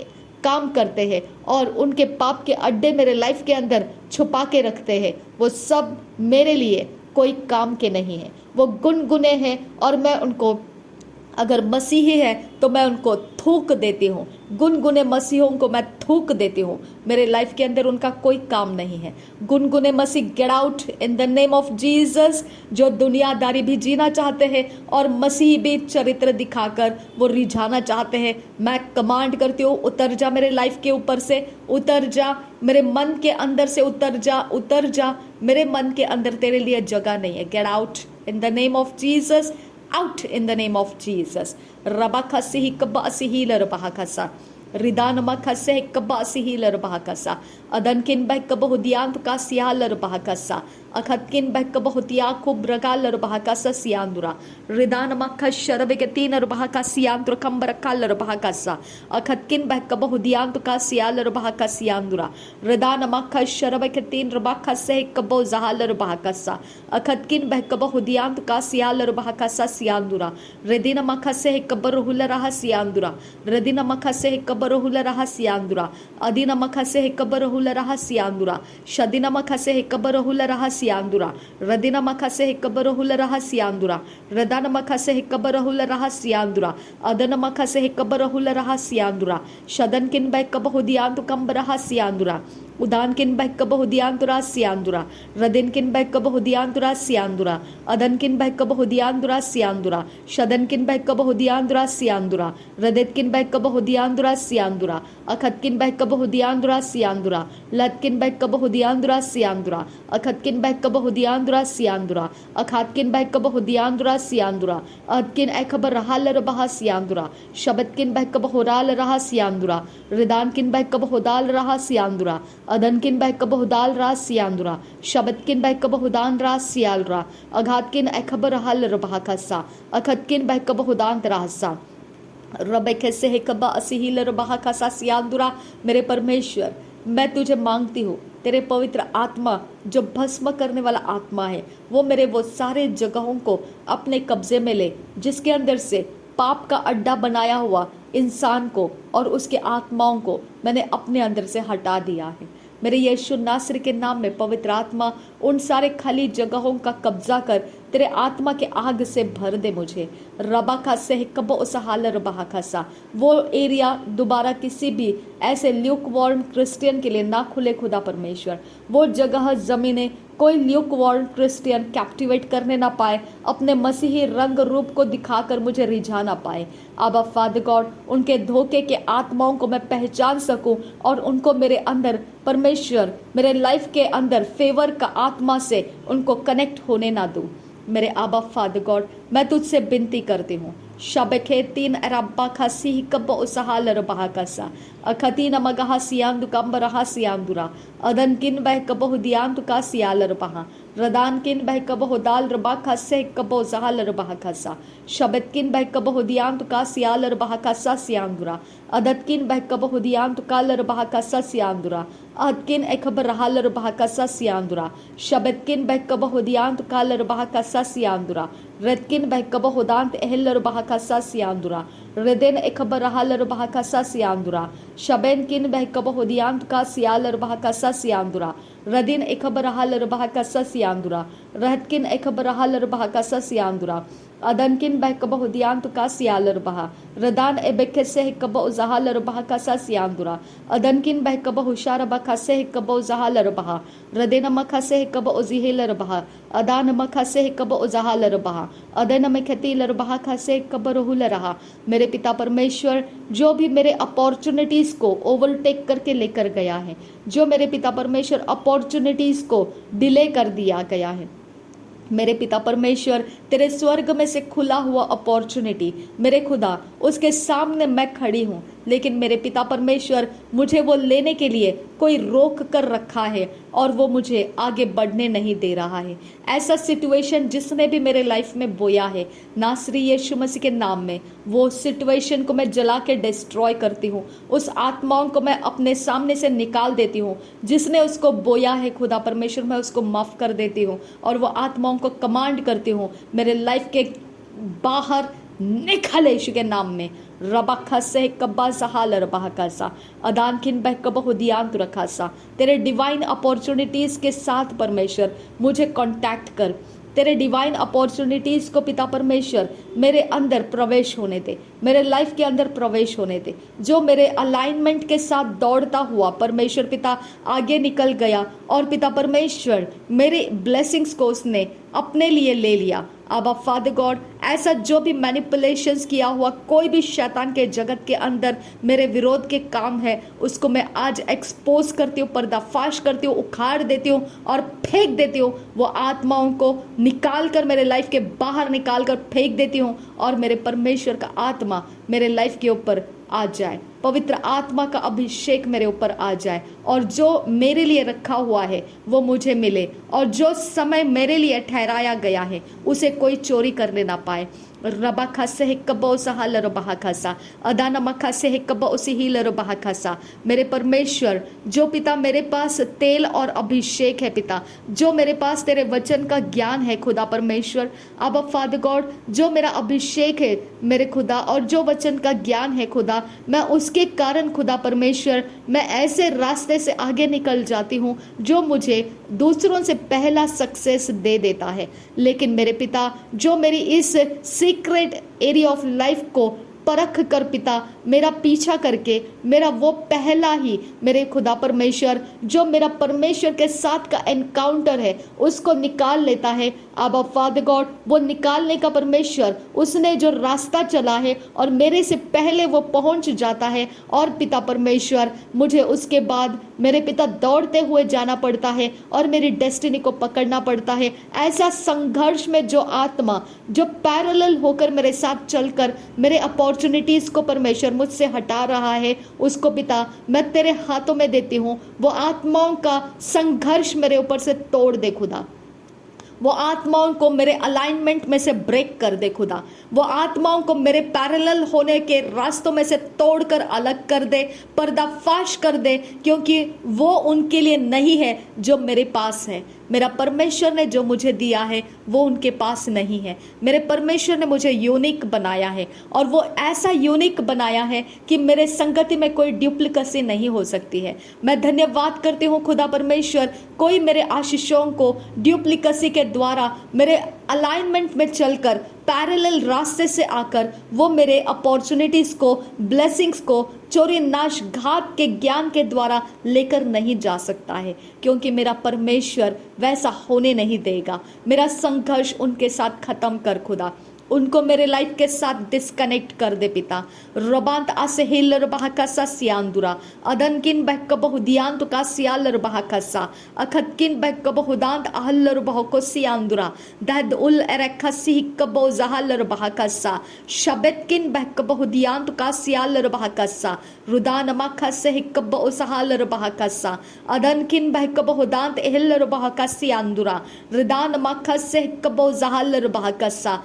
काम करते हैं और उनके पाप के अड्डे मेरे लाइफ के अंदर छुपा के रखते हैं, वो सब मेरे लिए कोई काम के नहीं है। वो गुनगुने हैं और मैं उनको, अगर मसीही है तो मैं उनको थूक देती हूँ, गुनगुने मसीहों को मैं थूक देती हूँ। मेरे लाइफ के अंदर उनका कोई काम नहीं है। गुनगुने मसीह get out in the name of Jesus. जो दुनियादारी भी जीना चाहते हैं और मसीही भी चरित्र दिखाकर वो रिझाना चाहते हैं, मैं कमांड करती हूँ, उतर जा मेरे लाइफ के ऊपर से, उतर जा मेरे मन के अंदर से, उतर जा, उतर जा। मेरे मन के अंदर तेरे लिए जगह नहीं है। Gate out in the name of Jesus, out in the name of Jesus. Rabakasihi kabasihi rabahakasa. Ridanama kase kabasihi rabahakasa. Adankin by kabahudian to kasial rabahakasa. Akatkin by kabahutia kubragal rabahakasa siandura. Ridanama kasharabikatin rabahakasiandra kambarakal rabahakasa. Akatkin by kabahudian to kasial rabahakasiandura. Ridanama kasharabikatin rabakase kabo zahal rabahakasa. Akatkin by kabahudian to kasial rabahakasa siandura. Redina makase kabaruhula raha siandura. Redina makase kabaruhula raha siandura. Adina makase kabaruhula raha siandura. Shadina makase kabaruhula raha siandura. Radina makase kabaruhula raha siandura. Radana makase kabaruhula raha siandura. Adana makase kabaruhula raha siandura. Shadankin by kabahudian to kambaraha siandura. Udankin by kabahudiantura siandura. Radinkin by kabahudiantura siandura. Adankin by kabahudiandura siandura. Shadankin by kabahudiandura siandura. Raditkin by kabahudiandura siandura. Akatkin by kabahudiandura siandura. Latkin by kabahudiandura siandura. Akatkin by kabahudiandura siandura. Akatkin by kabahudiandura siandura. Adkin ekabarahal rabaha siandura. Shabatkin by kabahural raha siandura. Ridankin by kabahudal raha siandura. Adankin by kabahudal ra siandura. Shabatkin by kabahudan ra sialra. Agatkin ekabarahal rabahakasa. Akatkin by kabahudan rahasa. रबे से है कबा असीहिल रबा का सियांदुरा। मेरे परमेश्वर, मैं तुझे मांगती हूँ, तेरे पवित्र आत्मा जो भस्म करने वाला आत्मा है, वो मेरे वो सारे जगहों को अपने कब्जे में ले, जिसके अंदर से पाप का अड्डा बनाया हुआ इंसान को और उसके आत्माओं को मैंने अपने अंदर से हटा दिया है। मेरे यीशु नासरी के नाम में पवित्र आत्मा उन सारे खाली जगहों का कब्जा कर तेरे आत्मा के आग से भर दे मुझे। रबा का से कबो उसहाल रबा खासा वो एरिया दोबारा किसी भी ऐसे ल्यूक वार्म क्रिश्चियन के लिए ना खुले खुदा परमेश्वर। वो जगह जमीनें कोई ल्यूक वार्म क्रिश्चियन कैप्टिवेट करने ना पाए, अपने मसीही रंग रूप को दिखाकर मुझे रिझा ना पाए। अब फादर गॉड, उनके धोखे के आत्माओं को मैं पहचान सकूं और उनको मेरे अंदर परमेश्वर, मेरे लाइफ के अंदर फेवर का आत्मा से उनको कनेक्ट होने ना दूं। मेरे आबा फादर गॉड, मैं तुझसे विनती करती हूँ, शबखे तीन अरब्बा खसी कब उसहाल रबा कसा अखती नमगहा सियांदु कंबरहा सियांदुरा अदन किन बह कबो दियांतु का सियाल रबहा रदान किन बह कबो दाल रबा खसे कबो जहाल रबा खसा शबत किन बह कबो दियांतु का सियाल रबा कसा सियांदुरा अदत किन बह कबो दियांतु काल रबा कसा सियांदुरा अदकिन एकबर रहल रबा कसा सियांदुरा शबत किन बह कबो दियांतु काल रबा कसा सियांदुरा Redkin by Kabahodant Ehiller Bahakasa Siandura, Reden Ekabarahal Bahakasa Siandura, Shabenkin by Kabahodiant Kasialer Bahakasa Siandura, Radin Ekabarahal Bahakasa Siandura, Radkin Ekabarahal Bahakasa Siandura, Adankin by Kabahodian to Kasialar Baha, Radan Ebekese Kabo Zahalar Baha Kasasiandura, Adankin by Kabahushara Bakase Kabo Zahalar Baha, Radena Makase Kabo Ozihilar Baha, Adana Makase Kabo Zahalar Baha, Adana Mekatilar Baha Kase Kabaruhula Raha, मेरे पिता परमेश्वर जो भी मेरे opportunities को overtake करके लेकर गया है, जो मेरे पिता परमेश्वर अपॉर्चुनिटीज को डिले कर दिया गया है, मेरे पिता परमेश्वर तेरे स्वर्ग में से खुला हुआ अपॉर्चुनिटी मेरे खुदा उसके सामने मैं खड़ी हूँ, लेकिन मेरे पिता परमेश्वर मुझे वो लेने के लिए कोई रोक कर रखा है और वो मुझे आगे बढ़ने नहीं दे रहा है। ऐसा सिचुएशन जिसने भी मेरे लाइफ में बोया है, नासरी यीशु मसीह के नाम में वो सिचुएशन को मैं जला के डिस्ट्रॉय करती हूँ, उस आत्माओं को मैं अपने सामने से निकाल देती हूँ। जिसने उसको बोया है खुदा परमेश्वर मैं उसको माफ कर देती हूँ और वो आत्माओं को कमांड करती हूँ मेरे लाइफ के बाहर निकल यीशु के नाम में। रबाखा से कब्बा सहाल रबाहकासा अदान किन बह कबहुदियान रखासा तेरे डिवाइन अपॉर्चुनिटीज के साथ परमेश्वर मुझे कांटेक्ट कर। तेरे डिवाइन अपॉर्चुनिटीज को पिता परमेश्वर मेरे अंदर प्रवेश होने दे, मेरे लाइफ के अंदर प्रवेश होने दे। जो मेरे अलाइनमेंट के साथ दौड़ता हुआ परमेश्वर पिता आगे निकल गया और पिता परमेश्वर मेरे ब्लेसिंग्स को उसने अपने लिए ले लिया। अब फादर गॉड ऐसा जो भी मैनिपुलेशंस किया हुआ कोई भी शैतान के जगत के अंदर मेरे विरोध के काम है उसको मैं आज एक्सपोज करती हूँ, पर्दाफाश करती हूँ, उखाड़ देती हूँ और फेंक देती हूँ। वो आत्माओं को निकाल कर मेरे लाइफ के बाहर निकाल कर फेंक देती हूँ और मेरे परमेश्वर का आत्मा मेरे लाइफ के ऊपर आ जाए, पवित्र आत्मा का अभिषेक मेरे ऊपर आ जाए और जो मेरे लिए रखा हुआ है वो मुझे मिले और जो समय मेरे लिए ठहराया गया है उसे कोई चोरी करने ना पाए। रबा खासे है कबो सहाल रबा खासा अदाना मखासे है कबो उसी हील रबा खासा। मेरे परमेश्वर जो पिता मेरे पास तेल और अभिषेक है पिता, जो मेरे पास तेरे वचन का ज्ञान है खुदा परमेश्वर, अब फादर गॉड जो मेरा अभिषेक है मेरे खुदा और जो वचन का ज्ञान है खुदा, मैं उसके कारण खुदा परमेश्वर मैं ऐसे रास्ते से आगे निकल जाती हूँ जो मुझे दूसरों से पहला सक्सेस दे देता है। लेकिन मेरे पिता जो मेरी इस सीक्रेट एरिया ऑफ लाइफ को परख कर पिता मेरा पीछा करके मेरा वो पहला ही मेरे खुदा परमेश्वर जो मेरा परमेश्वर के साथ का एनकाउंटर है उसको निकाल लेता है। अब फादर गॉड वो निकालने का परमेश्वर उसने जो रास्ता चला है और मेरे से पहले वो पहुंच जाता है और पिता परमेश्वर मुझे उसके बाद मेरे पिता दौड़ते हुए जाना पड़ता है और मेरी डेस्टिनी को पकड़ना पड़ता है। ऐसा संघर्ष में जो आत्मा जो पैरेलल होकर मेरे साथ चलकर मेरे अपॉर्चुनिटीज को परमेश्वर मुझसे हटा रहा है उसको पिता मैं तेरे हाथों में देती हूँ। वो आत्माओं का संघर्ष मेरे ऊपर से तोड़ दे खुदा, वो आत्माओं को मेरे अलाइनमेंट में से ब्रेक कर दे खुदा, वो आत्माओं को मेरे पैरेलल होने के रास्तों में से तोड़कर अलग कर दे, पर्दाफाश कर दे, क्योंकि वो उनके लिए नहीं है जो मेरे पास है। मेरा परमेश्वर ने जो मुझे दिया है वो उनके पास नहीं है। मेरे परमेश्वर ने मुझे यूनिक बनाया है और वो ऐसा यूनिक बनाया है कि मेरे संगति में कोई ड्यूप्लिकेसी नहीं हो सकती है। मैं धन्यवाद करती हूँ खुदा परमेश्वर, कोई मेरे आशीषों को ड्यूप्लिकेसी के द्वारा मेरे अलाइनमेंट में चलकर पैरेलल रास्ते से आकर वो मेरे अपॉर्चुनिटीज को ब्लेसिंग्स को चोरी नाश घात के ज्ञान के द्वारा लेकर नहीं जा सकता है, क्योंकि मेरा परमेश्वर वैसा होने नहीं देगा। मेरा संघर्ष उनके साथ खत्म कर खुदा, उनको मेरे लाइफ के साथ डिस्कनेक्ट कर दे पिता। रबांत आसे हिलर बहाकसा सियांदुरा अदनकिन बहक बहुदियान तो का सियालर बहाकसा अखतकिन बहक बहुदांत आहलर बहको सियांदुरा दहद उल एरखा सिहिक बो जहालर बहाकसा शबेतकिन बहक बहुदियान तो का सियालर बहाकसा रुदान मखा से हिक बो सहालर बहाकसा अदनकिन बहक बहुदांत एहलर बहाका सियांदुरा रुदान मखा से हिक बो जहालर बहाकसा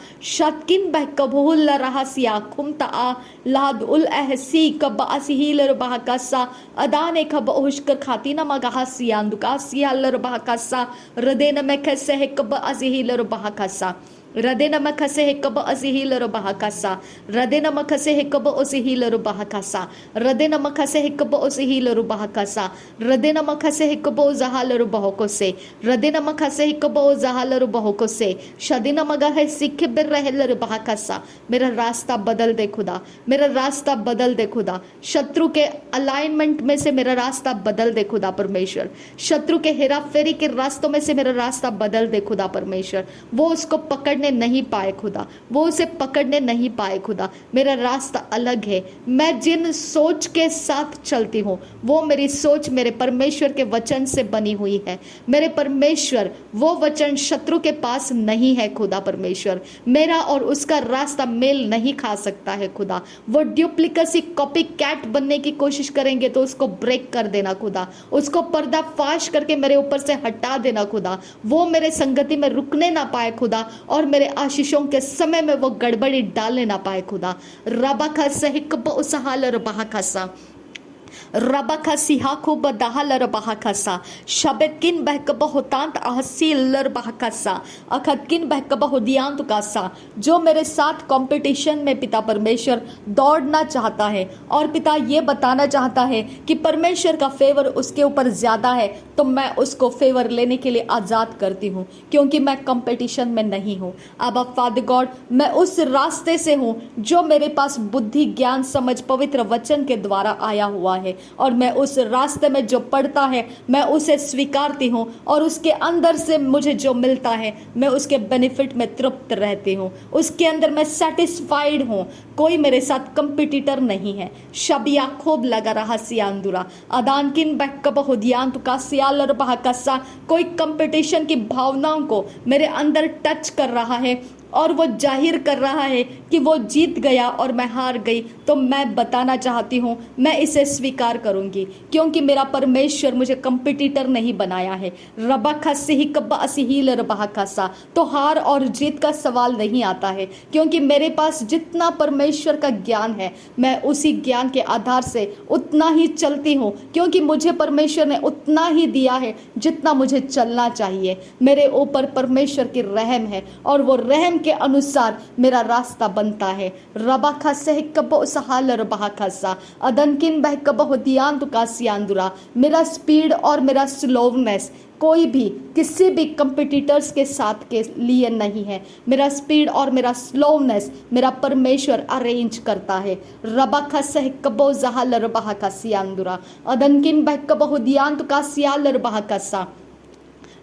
किन बह कबहुल रहसिया खुमता आ लाद उल एहसी कब असिहिलर बहकसा अदाने खब उश्कर खातीना मगहसिया दुकासिया लर बहकसा रदेन में खसे कब असिहिलर बहकसा Radena makase hekaba asihilero bahakasa. Radena makase hekaba osihilero bahakasa. Radena makase hekaba osihilero bahakasa. Radena makase hekaba ozahalero bahokose. Radena makase hekaba ozahalero bahokose. Shadina magahe sikhe berrehelero bahakasa. मेरा रास्ता बदल दे खुदा, मेरा रास्ता बदल दे खुदा। शत्रु के अलाइनमेंट में से मेरा रास्ता बदल दे खुदा परमेश्वर। शत्रु के हेराफेरी के रास्तों में से मेरा रास्ता बदल दे खुदा परमेश्वर। वो उसको पकड़ने नहीं पाए खुदा, वो उसे पकड़ने नहीं पाए खुदा। मेरा रास्ता अलग है। मैं जिन सोच के साथ चलती हूँ वो मेरी सोच मेरे परमेश्वर के वचन से बनी हुई है। मेरे परमेश्वर वो वचन शत्रु के पास नहीं है खुदा परमेश्वर। मेरा और उसका रास्ता मेल नहीं खा सकता है खुदा। वो ड्यूप्लिकेसी कॉपी कैट बनने की कोशिश करेंगे तो उसको ब्रेक कर देना खुदा, उसको पर्दाफाश करके मेरे ऊपर से हटा देना खुदा। वो मेरे संगति में रुकने ना पाए खुदा और मेरे आशीषों के समय में वो गड़बड़ी डालने ना पाए खुदा। रबाखा सहिकब उसहाल रबाखसा Rabaka sihaku badahalar bahakasa. Shabetkin behkaba hotant ahsil bahakasa. अखतकिन बहकबा हुदियांत Kasa. जो मेरे साथ कंपटीशन में पिता परमेश्वर दौड़ना चाहता है और पिता ये बताना चाहता है कि परमेश्वर का फेवर उसके ऊपर ज़्यादा है, तो मैं उसको फेवर लेने के लिए आज़ाद करती हूँ क्योंकि मैं कंपटीशन में नहीं हूँ। अब फादर गॉड, मैं उस रास्ते से हूँ जो मेरे पास बुद्धि ज्ञान समझ पवित्र वचन के द्वारा आया हुआ है और मैं उस रास्ते में जो पढ़ता है मैं उसे स्वीकारती हूँ और उसके अंदर से मुझे जो मिलता है मैं उसके बेनिफिट में तृप्त रहती हूँ, उसके अंदर मैं सेटिस्फाइड हूँ। कोई मेरे साथ कंपटीटर नहीं है। शबिया खूब लगा रहा सियांदुरा अदानकिन बैकब हुदियान का सियालर बहकसा। कोई कंपटीशन की भावनाओं को मेरे अंदर टच कर रहा है और वो जाहिर कर रहा है कि वो जीत गया और मैं हार गई, तो मैं बताना चाहती हूँ मैं इसे स्वीकार करूँगी क्योंकि मेरा परमेश्वर मुझे कंपटीटर नहीं बनाया है। रबा खसी ही कब्बा असीहील रबा खसा। तो हार और जीत का सवाल नहीं आता है क्योंकि मेरे पास जितना परमेश्वर का ज्ञान है मैं उसी ज्ञान के आधार से उतना ही चलती हूँ क्योंकि मुझे परमेश्वर ने उतना ही दिया है जितना मुझे चलना चाहिए। मेरे ऊपर परमेश्वर की रहम है और वो रहम के अनुसार मेरा रास्ता बनता है। रबा खसे कबो सहाल रबा खसा अदनकिन बह कबो होदियान तो कासियांदुरा। मेरा स्पीड और मेरा स्लोवनेस कोई भी किसी भी कंपटीटर्स के साथ के लिए नहीं है। मेरा स्पीड और मेरा स्लोनेस मेरा परमेश्वर अरेंज करता है। रबा खसे कबो जहाल रबा कासियांदुरा अदनकिन बह कबो होदियान तो कासियाल रबा कसा।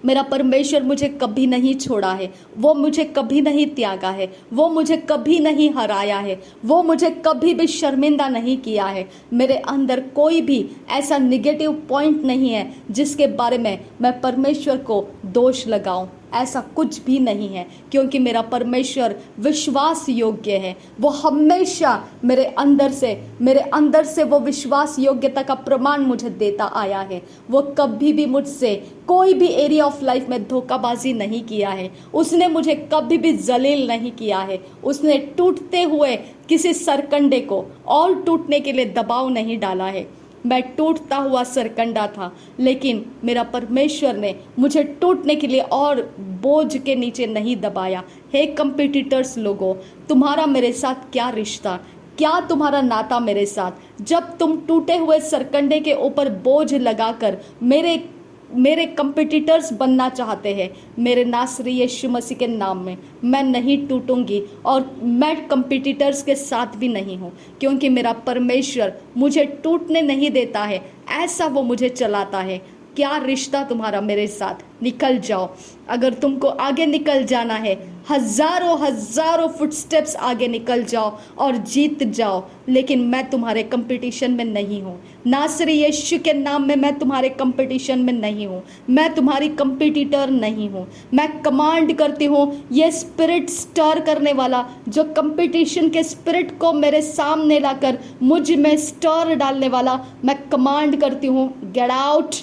मेरा परमेश्वर मुझे कभी नहीं छोड़ा है, वो मुझे कभी नहीं त्यागा है, वो मुझे कभी नहीं हराया है, वो मुझे कभी भी शर्मिंदा नहीं किया है। मेरे अंदर कोई भी ऐसा निगेटिव पॉइंट नहीं है जिसके बारे में मैं परमेश्वर को दोष लगाऊं। ऐसा कुछ भी नहीं है क्योंकि मेरा परमेश्वर विश्वास योग्य है। वो हमेशा मेरे अंदर से वो विश्वास योग्यता का प्रमाण मुझे देता आया है। वो कभी भी मुझसे कोई भी एरिया ऑफ लाइफ में धोखाबाजी नहीं किया है। उसने मुझे कभी भी जलील नहीं किया है। उसने टूटते हुए किसी सरकंडे को और टूटने के लिए दबाव नहीं डाला है। मैं टूटता हुआ सरकंडा था लेकिन मेरा परमेश्वर ने मुझे टूटने के लिए और बोझ के नीचे नहीं दबाया। हे कंपटीटर्स लोगों, तुम्हारा मेरे साथ क्या रिश्ता, क्या तुम्हारा नाता मेरे साथ? जब तुम टूटे हुए सरकंडे के ऊपर बोझ लगाकर मेरे कंपटीटर्स बनना चाहते हैं, मेरे नासरी यीशु मसीह के नाम में मैं नहीं टूटूंगी और मैं कंपटीटर्स के साथ भी नहीं हूँ क्योंकि मेरा परमेश्वर मुझे टूटने नहीं देता है। ऐसा वो मुझे चलाता है। क्या रिश्ता तुम्हारा मेरे साथ? निकल जाओ। अगर तुमको आगे निकल जाना है, हजारों फुटस्टेप्स आगे निकल जाओ और जीत जाओ, लेकिन मैं तुम्हारे कंपटीशन में नहीं हूँ। नासरी यीशु के नाम में मैं तुम्हारे कंपटीशन में नहीं हूँ। मैं तुम्हारी कंपटीटर नहीं हूँ। मैं कमांड करती हूँ, ये स्पिरिट स्टर करने वाला जो कंपटीशन के स्पिरिट को मेरे सामने लाकर मुझ में स्टर डालने वाला, मैं कमांड करती हूँ, get out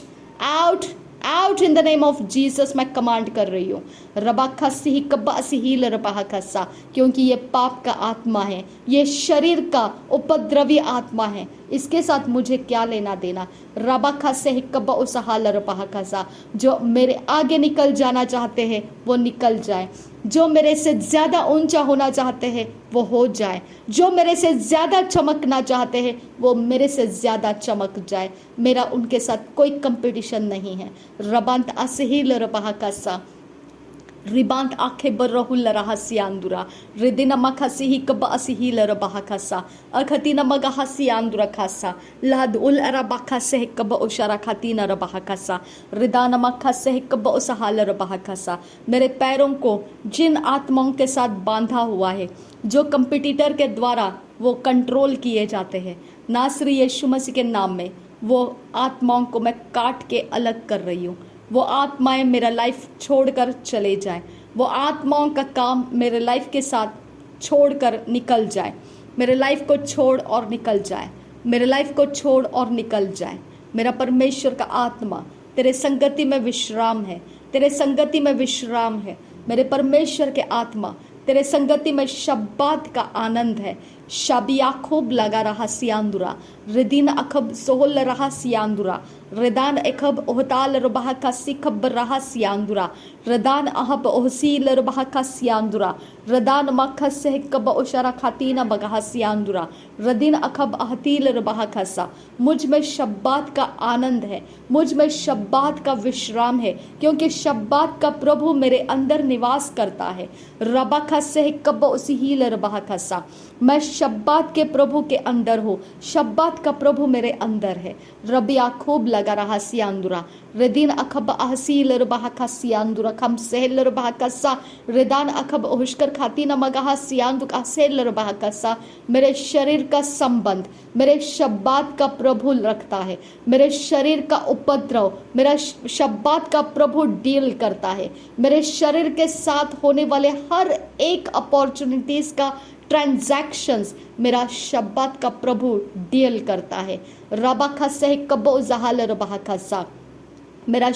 out out in the name of Jesus. मैं कमांड कर रही हूँ, रबा खसी ही कब्बा सिहील रबा खसा, क्योंकि ये पाप का आत्मा है, ये शरीर का उपद्रवी आत्मा है, इसके साथ मुझे क्या लेना देना। रबा खसे ही कब्बा उसहाल रबा खसा, जो मेरे आगे निकल जाना चाहते हैं वो निकल जाए, जो मेरे से ज़्यादा ऊंचा होना चाहते हैं वो हो जाए, जो मेरे से ज़्यादा चमकना चाहते हैं वो मेरे से ज़्यादा चमक जाए। मेरा उनके साथ कोई कंपटीशन नहीं है। रबांत असहिल रबा कसा, रिबांत आखे बर्रहुल रहस्यांदुरा, रिदिन मखसी ही कब असहिल रबा कसा, अखतीन मगा हसियांदुरा खासा, लाद उल अरबा खसे कब उशरा खतीन रबा कसा, रिदान मखसे कब उसहाल रबा कसा। मेरे पैरों को जिन आत्माओं के साथ बांधा हुआ है, जो कंपटीटर के द्वारा वो कंट्रोल किए जाते हैं, नासरी यीशु मसीह के नाम में वो आत्माओं को मैं काट के अलग कर रही हूँ। वो आत्माएं मेरा लाइफ छोड़कर चले जाए, वो आत्माओं का काम मेरे लाइफ के साथ छोड़कर निकल जाए, मेरे लाइफ को छोड़ और निकल जाए, मेरे लाइफ को छोड़ और निकल जाए। मेरा परमेश्वर का आत्मा तेरे संगति में विश्राम है, तेरे संगति में विश्राम है। मेरे परमेश्वर के आत्मा तेरे संगति में शब्बात का आनंद है। शबिया खूब लगा रहा सियांदुरा, रिदीन अखब सोहल रहा सियांदुरा, रिदान अखब ओहताल रुबाह का सिखब रहा सियांदुरा, रिदान अहब ओहसील रुबाह का सियांदुरा, रिदान मखस से कब उशरा खातीना बगाह सियांदुरा, रदीन अखब अहतील रुबाह खसा। मुझ में शब्बात का आनंद है, मुझ में शब्बात का विश्राम है, क्योंकि शब्बात का प्रभु मेरे अंदर निवास करता है। रबा खस से कब उसी हील रुबाह खसा, मैं शब्बात के प्रभु के अंदर हूँ, शब्बात का प्रभु मेरे अंदर है। रबिया खूब लगा रहा सियांदुरा, रिदीन अखब अहसील रुबाह का सियांदुरा खम सहल रुबाह कसा, रिदान अखब ओहशकर खाती न मगाह सियांदु का सहल रुबाह कसा। मेरे शरीर का संबंध मेरे शब्बात का प्रभु रखता है, मेरे शरीर का उपद्रव मेरा शब्बात का प्रभु डील करता है, मेरे शरीर के साथ होने वाले हर एक अपॉर्चुनिटीज का ट्रांजैक्शंस मेरा शब्बात का प्रभु डील करता है। रबा खसे कबो जहाल रबा खसा, मेरा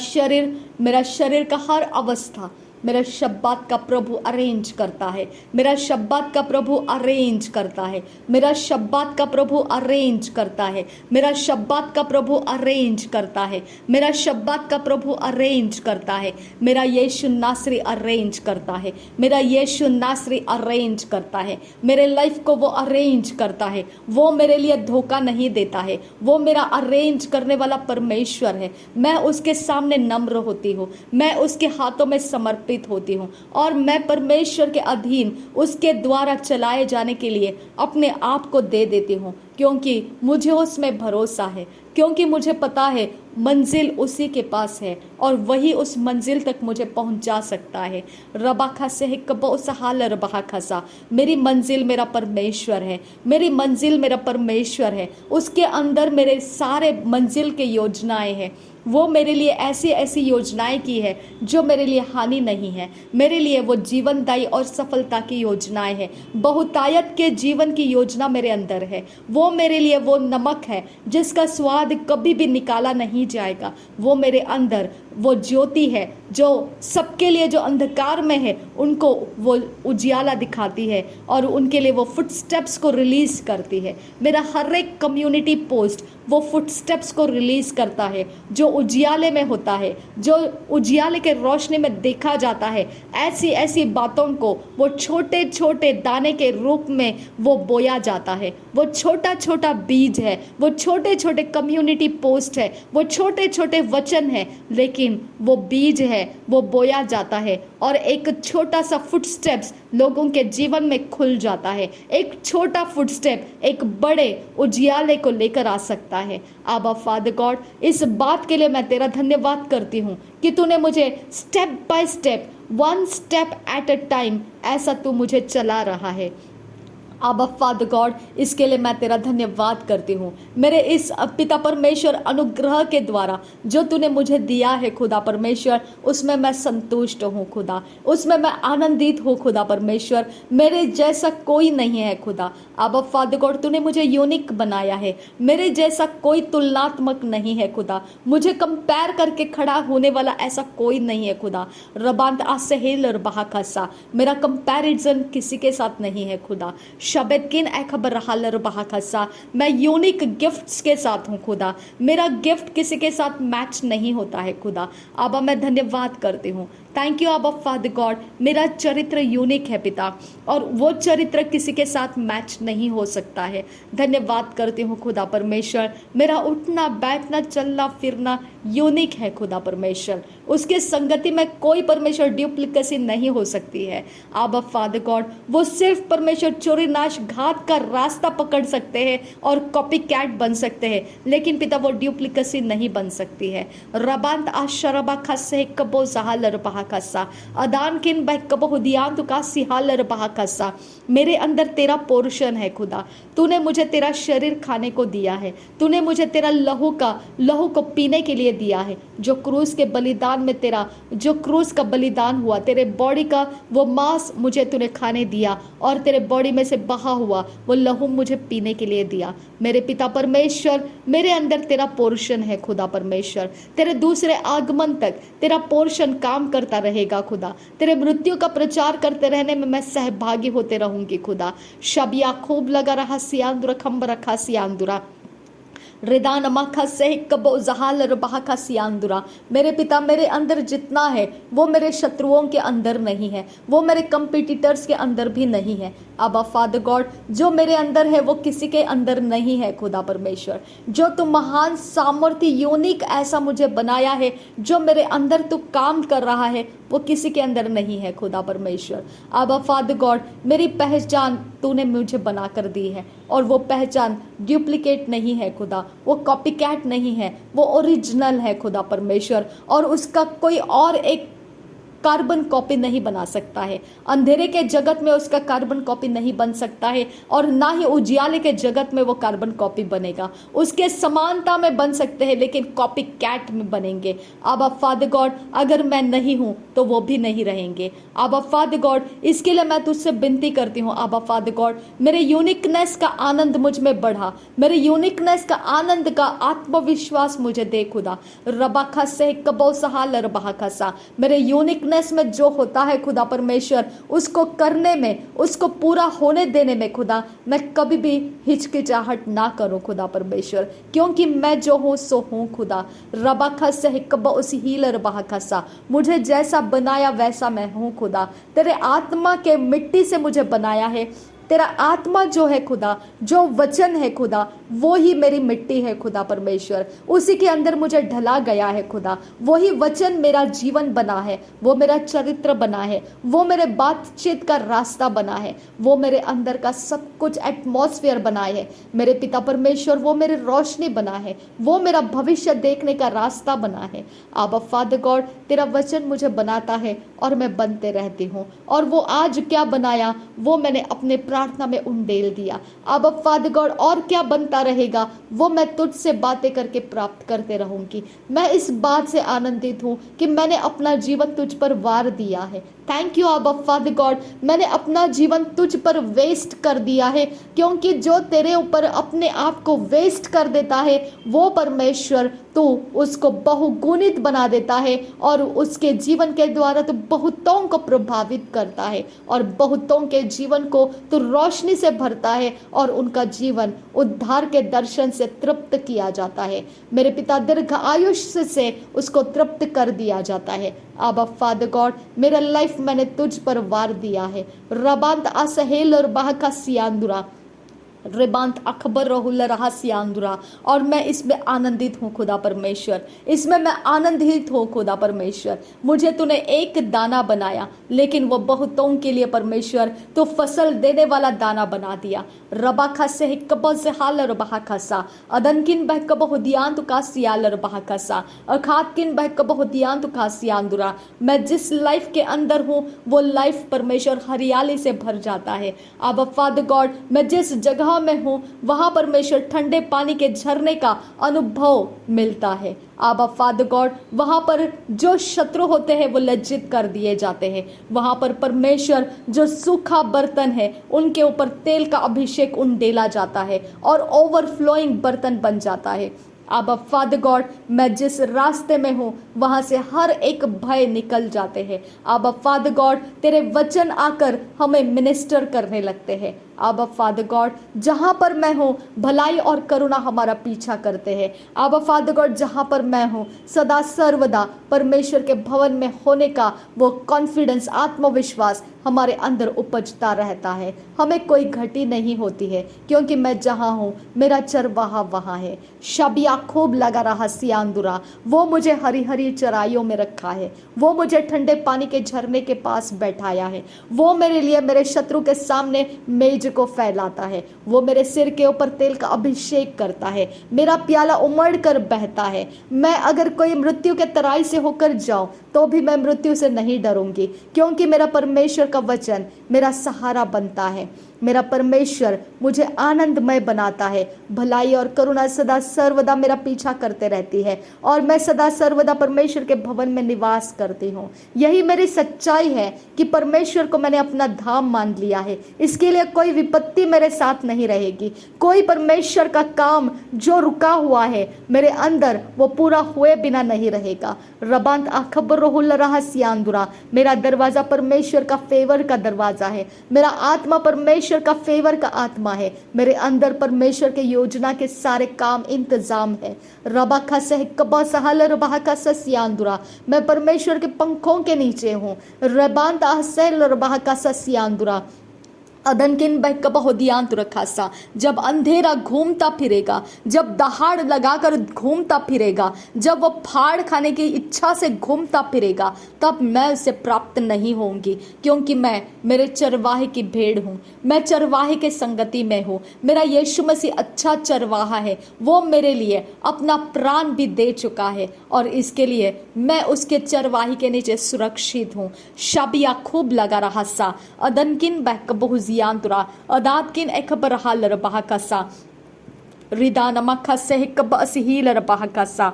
शरीर का हर अवस्था मेरा शब्बात का प्रभु अरेंज करता है, मेरा शब्बात का प्रभु अरेंज करता है, मेरा शब्बात का प्रभु अरेंज करता है, मेरा शब्बात का प्रभु अरेंज करता है, मेरा शब्बात का प्रभु अरेंज करता है। मेरा यीशु नासरी अरेंज करता है, मेरा यीशु नासरी अरेंज करता है, मेरे लाइफ को वो अरेंज करता है। वो मेरे लिए धोखा नहीं देता है, वो मेरा अरेंज करने वाला परमेश्वर है। मैं उसके सामने नम्र होती हूँ, मैं उसके हाथों में समर्पित होती हूँ और मैं परमेश्वर के अधीन उसके द्वारा चलाए जाने के लिए अपने आप को दे देती हूँ, क्योंकि मुझे उसमें भरोसा है, क्योंकि मुझे पता है मंजिल उसी के पास है और वही उस मंजिल तक मुझे पहुंचा सकता है। रबा खसे कबो सहाल रबा खसा, मेरी मंजिल मेरा परमेश्वर है, मेरी मंजिल मेरा परमेश्वर है। उसके अंदर मेरे सारे मंजिल के योजनाएं हैं। वो मेरे लिए ऐसी ऐसी योजनाएं की है जो मेरे लिए हानि नहीं है, मेरे लिए वो जीवनदायी और सफलता की योजनाएं हैं। बहुतायत के जीवन की योजना मेरे अंदर है। वो मेरे लिए वो नमक है जिसका स्वाद कभी भी निकाला नहीं जाएगा। वो मेरे अंदर वो ज्योति है जो सबके लिए, जो अंधकार में है उनको वो उजियाला दिखाती है और उनके लिए वो फुटस्टेप्स को रिलीज करती है। मेरा हर एक कम्युनिटी पोस्ट वो फुटस्टेप्स को रिलीज करता है जो उजियाले में होता है, जो उजियाले के रोशनी में देखा जाता है। ऐसी ऐसी बातों को वो छोटे छोटे दाने के रूप में वो बोया जाता है। वो छोटा छोटा बीज है, वो छोटे छोटे कम्युनिटी पोस्ट है, वो छोटे छोटे वचन है, लेकिन वो बीज है, वो बोया जाता है और एक छोटा सा फुटस्टेप्स लोगों के जीवन में खुल जाता है। एक छोटा फुटस्टेप एक बड़े उजियाले को लेकर आ सकता है। आबा फादर गॉड, इस बात के लिए मैं तेरा धन्यवाद करती हूँ कि तूने मुझे step by step, one step at a time, ऐसा तू मुझे चला रहा है। आबा फादर गॉड, इसके लिए मैं तेरा धन्यवाद करती हूँ। मेरे इस पिता परमेश्वर अनुग्रह के द्वारा जो तूने मुझे दिया है खुदा परमेश्वर, उसमें मैं संतुष्ट हूँ खुदा, उसमें मैं आनंदित हूँ खुदा परमेश्वर। मेरे जैसा कोई नहीं है खुदा। आबा फादर गॉड, तूने मुझे यूनिक बनाया है, मेरे जैसा कोई तुलनात्मक नहीं है खुदा, मुझे कंपेयर करके खड़ा होने वाला ऐसा कोई नहीं है खुदा। रबांत आसहेल और बहाकासा, मेरा कंपैरिजन किसी के साथ नहीं है खुदा। शबेदकिन खबर हालर बहाकासा, मैं यूनिक गिफ्ट्स के साथ हूँ खुदा, मेरा गिफ्ट किसी के साथ मैच नहीं होता है खुदा। आबा मैं धन्यवाद करती हूँ। थैंक यू आबा फादर गॉड, मेरा चरित्र यूनिक है पिता, और वो चरित्र किसी के साथ मैच नहीं हो सकता है। धन्यवाद करती हूँ खुदा परमेश्वर, मेरा उठना बैठना चलना फिरना यूनिक है खुदा परमेश्वर, उसके संगति में कोई परमेश्वर ड्यूप्लिकेसी नहीं हो सकती है। आबा फादर गॉड, वो सिर्फ परमेश्वर चोरी नाश घात का रास्ता पकड़ सकते हैं और कॉपी कैट बन सकते हैं, लेकिन पिता वो ड्यूप्लिकेसी नहीं बन सकती है। रबांत आशरबा खस्से कबो जहालर बहाकसा, अदान किन बह कबो हुदियान तु का सिहालर बहाकसा, मेरे अंदर तेरा पोर्शन है खुदा। तूने मुझे तेरा शरीर खाने को दिया है, तूने मुझे तेरा लहू को पीने के लिए दिया है। जो क्रूस के बलिदान में तेरा जो क्रूस का बलिदान हुआ, तेरे बॉडी का वो मांस मुझे तूने खाने दिया, और तेरे बॉडी में से बहा हुआ वो लहू मुझे पीने के लिए दिया। मेरे पिता परमेश्वर, मेरे अंदर तेरा पोर्शन है खुदा परमेश्वर। तेरे दूसरे आगमन तक तेरा पोर्शन काम करता रहेगा खुदा। तेरे मृत्यु का प्रचार करते रहने में मैं सहभागी होते रहूंगी खुदा। शबिया खूब लगा रहा सियांदुरा खम्ब रखा सियांदुरा रिदान मखा से कबो जहाल बहाका सियांदुरा। मेरे पिता, मेरे अंदर जितना है वो मेरे शत्रुओं के अंदर नहीं है, वो मेरे कंपिटिटर्स के अंदर भी नहीं है। आबा फादर गॉड, जो मेरे अंदर है वो किसी के अंदर नहीं है खुदा परमेश्वर। जो तू महान सामर्थ्य यूनिक ऐसा मुझे बनाया है, जो मेरे अंदर तू काम कर रहा है, वो किसी के अंदर नहीं है खुदा परमेश्वर। आबा फादर गॉड, मेरी पहचान तूने मुझे बना कर दी है, और वो पहचान डुप्लीकेट नहीं है खुदा, वो कॉपी कैट नहीं है, वो ओरिजिनल है खुदा परमेश्वर, और उसका कोई और एक कार्बन कॉपी नहीं बना सकता है। अंधेरे के जगत में उसका कार्बन कॉपी नहीं बन सकता है, और ना ही उजियाले के जगत में वो कार्बन कॉपी बनेगा। उसके समानता में बन सकते हैं, लेकिन कॉपी कैट में बनेंगे। आबा फादर गॉड, अगर मैं नहीं हूं तो वो भी नहीं रहेंगे। आबा फादर गॉड, इसके लिए मैं तुझसे विनती करती हूँ। आबा फादर गॉड, मेरे यूनिकनेस का आनंद मुझ में बढ़ा, मेरे यूनिकनेस का आनंद का आत्मविश्वास मुझे दे खुदा। रबाखा से कबो सहाल रबाखा सा, मेरे यूनिक में जो होता है खुदा परमेश्वर, उसको करने में, उसको पूरा होने देने में खुदा, मैं कभी भी हिचकिचाहट ना करूं खुदा परमेश्वर, क्योंकि मैं जो हूं सो हूं खुदा। रबाखा से कब्बा उसी हीलर बहाखसा, मुझे जैसा बनाया वैसा मैं हूं खुदा। तेरे आत्मा के मिट्टी से मुझे बनाया है। तेरा आत्मा जो है खुदा, जो वचन है खुदा, वो ही मेरी मिट्टी है खुदा परमेश्वर। उसी के अंदर मुझे ढला गया है खुदा। वही वचन मेरा जीवन बना है, वो मेरा चरित्र बना है, वो मेरे बातचीत का रास्ता बना है, वो मेरे अंदर का सब कुछ एटमॉस्फेयर बना है। मेरे पिता परमेश्वर, वो मेरी रोशनी बना है, वो मेरा भविष्य देखने का रास्ता बना है। आबा फादर गॉड, तेरा वचन मुझे बनाता है और मैं बनते रहती हूँ, और वो आज क्या बनाया वो मैंने अपने प्रार्थना में उंडेल दिया। अब फादर गॉड, और क्या बनता रहेगा वो मैं तुझसे बातें करके प्राप्त करते रहूंगी। मैं इस बात से आनंदित हूँ कि मैंने अपना जीवन तुझ पर वार दिया है। थैंक यू आबा फादर गॉड, मैंने अपना जीवन तुझ पर वेस्ट कर दिया है, क्योंकि जो तेरे ऊपर अपने आप को वेस्ट कर देता है वो परमेश्वर तू उसको बहुगुणित बना देता है, और उसके जीवन के द्वारा तू बहुतों को प्रभावित करता है, और बहुतों के जीवन को तू रोशनी से भरता है, और उनका जीवन उद्धार के दर्शन से तृप्त किया जाता है। मेरे पिता, दीर्घ आयुष्य से उसको तृप्त कर दिया जाता है। आबा फादर गॉड, मेरा लाइफ मैंने तुझ पर वार दिया है। रबांत असहेल और बाहका सियांदुरा, रिबांत अखबर रहुल रहस्यांदुरा, और मैं इसमें आनंदित हूँ खुदा परमेश्वर, इसमें मैं आनंदित हूँ खुदा परमेश्वर। मुझे तूने एक दाना बनाया, लेकिन वो बहुतों के लिए परमेश्वर तो फसल देने वाला दाना बना दिया। रबा खासे हिक्कबो से हाल रबा खासा अदनकिन बहकबो हुदियान तो कासियाल रबा खासा अखातकिन बहकबो हुदियान तो कासियांदुरा। मैं जिस लाइफ के अंदर हूँ वो लाइफ परमेश्वर हरियाली से भर जाता है। अब फादर गॉड, मैं जिस जगह में हूँ वहां परमेश्वर ठंडे पानी के झरने का अनुभव मिलता है। आबा फादर गॉड, वहां पर जो शत्रु होते हैं वो लज्जित कर दिए जाते हैं। वहां पर परमेश्वर जो सूखा बर्तन है उनके ऊपर तेल का अभिषेक उंडेला जाता है और ओवरफ्लोइंग बर्तन बन जाता है। अब फादर गॉड, मैं जिस रास्ते में हूँ वहाँ से हर एक भय निकल जाते हैं। अब फादर गॉड, तेरे वचन आकर हमें मिनिस्टर करने लगते हैं। अब फादर गॉड, जहाँ पर मैं हूँ भलाई और करुणा हमारा पीछा करते हैं। अब फादर गॉड, जहाँ पर मैं हूँ सदा सर्वदा परमेश्वर के भवन में होने का वो कॉन्फिडेंस, आत्मविश्वास हमारे अंदर उपजता रहता है। हमें कोई घटी नहीं होती है, क्योंकि मैं जहाँ हूँ मेरा चरवाहा वहाँ है। शबिया खूब लगा रहा सियांदुरा, वो मुझे हरी हरी चराइयों में रखा है, वो मुझे ठंडे पानी के झरने के पास बैठाया है, वो मेरे लिए मेरे शत्रु के सामने मेज को फैलाता है, वो मेरे सिर के ऊपर तेल का अभिषेक करता है, मेरा प्याला उमड़ कर बहता है। मैं अगर कोई मृत्यु के तराई से होकर जाऊं तो भी मैं मृत्यु से नहीं डरूंगी, क्योंकि मेरा परमेश्वर का वचन मेरा सहारा बनता है। मेरा परमेश्वर मुझे आनंदमय बनाता है। भलाई और करुणा सदा सर्वदा मेरा पीछा करते रहती है और मैं सदा सर्वदा परमेश्वर के भवन में निवास करती हूँ। यही मेरी सच्चाई है कि परमेश्वर को मैंने अपना धाम मान लिया है। इसके लिए कोई विपत्ति मेरे साथ नहीं रहेगी। कोई परमेश्वर का काम जो रुका हुआ है मेरे अंदर वो पूरा हुए बिना नहीं रहेगा। रबांत अखबरुल रहस्यांदुरा, मेरा दरवाजा परमेश्वर का फेवर का दरवाजा है। मेरा आत्मा परमेश्वर का फेवर का आत्मा है। मेरे अंदर परमेश्वर के योजना के सारे काम इंतजाम है। रबा खसे कबा सहल रबा खसियांदुरा, मैं परमेश्वर के पंखों के नीचे हूँ। रबांत अहसेल रबा खसियांदुरा अदनकिन बहकबहुदियांत रखासा, जब अंधेरा घूमता फिरेगा, जब दहाड़ लगाकर घूमता फिरेगा, जब वो फाड़ खाने की इच्छा से घूमता फिरेगा, तब मैं उसे प्राप्त नहीं होंगी, क्योंकि मैं मेरे चरवाहे की भेड़ हूँ। मैं चरवाहे के संगति में हूँ। मेरा यीशु मसीह अच्छा चरवाहा है। वो मेरे लिए अपना प्राण भी दे चुका है और इसके लिए मैं उसके चरवाही के नीचे सुरक्षित हूँ। शाबिया खूब लगा रहा सा अदनकिन बहकबहुजियांतुरा अदातकिन एकबरहाल रबाहकसा रिदानमखा सेहकब असहील रबाहकसा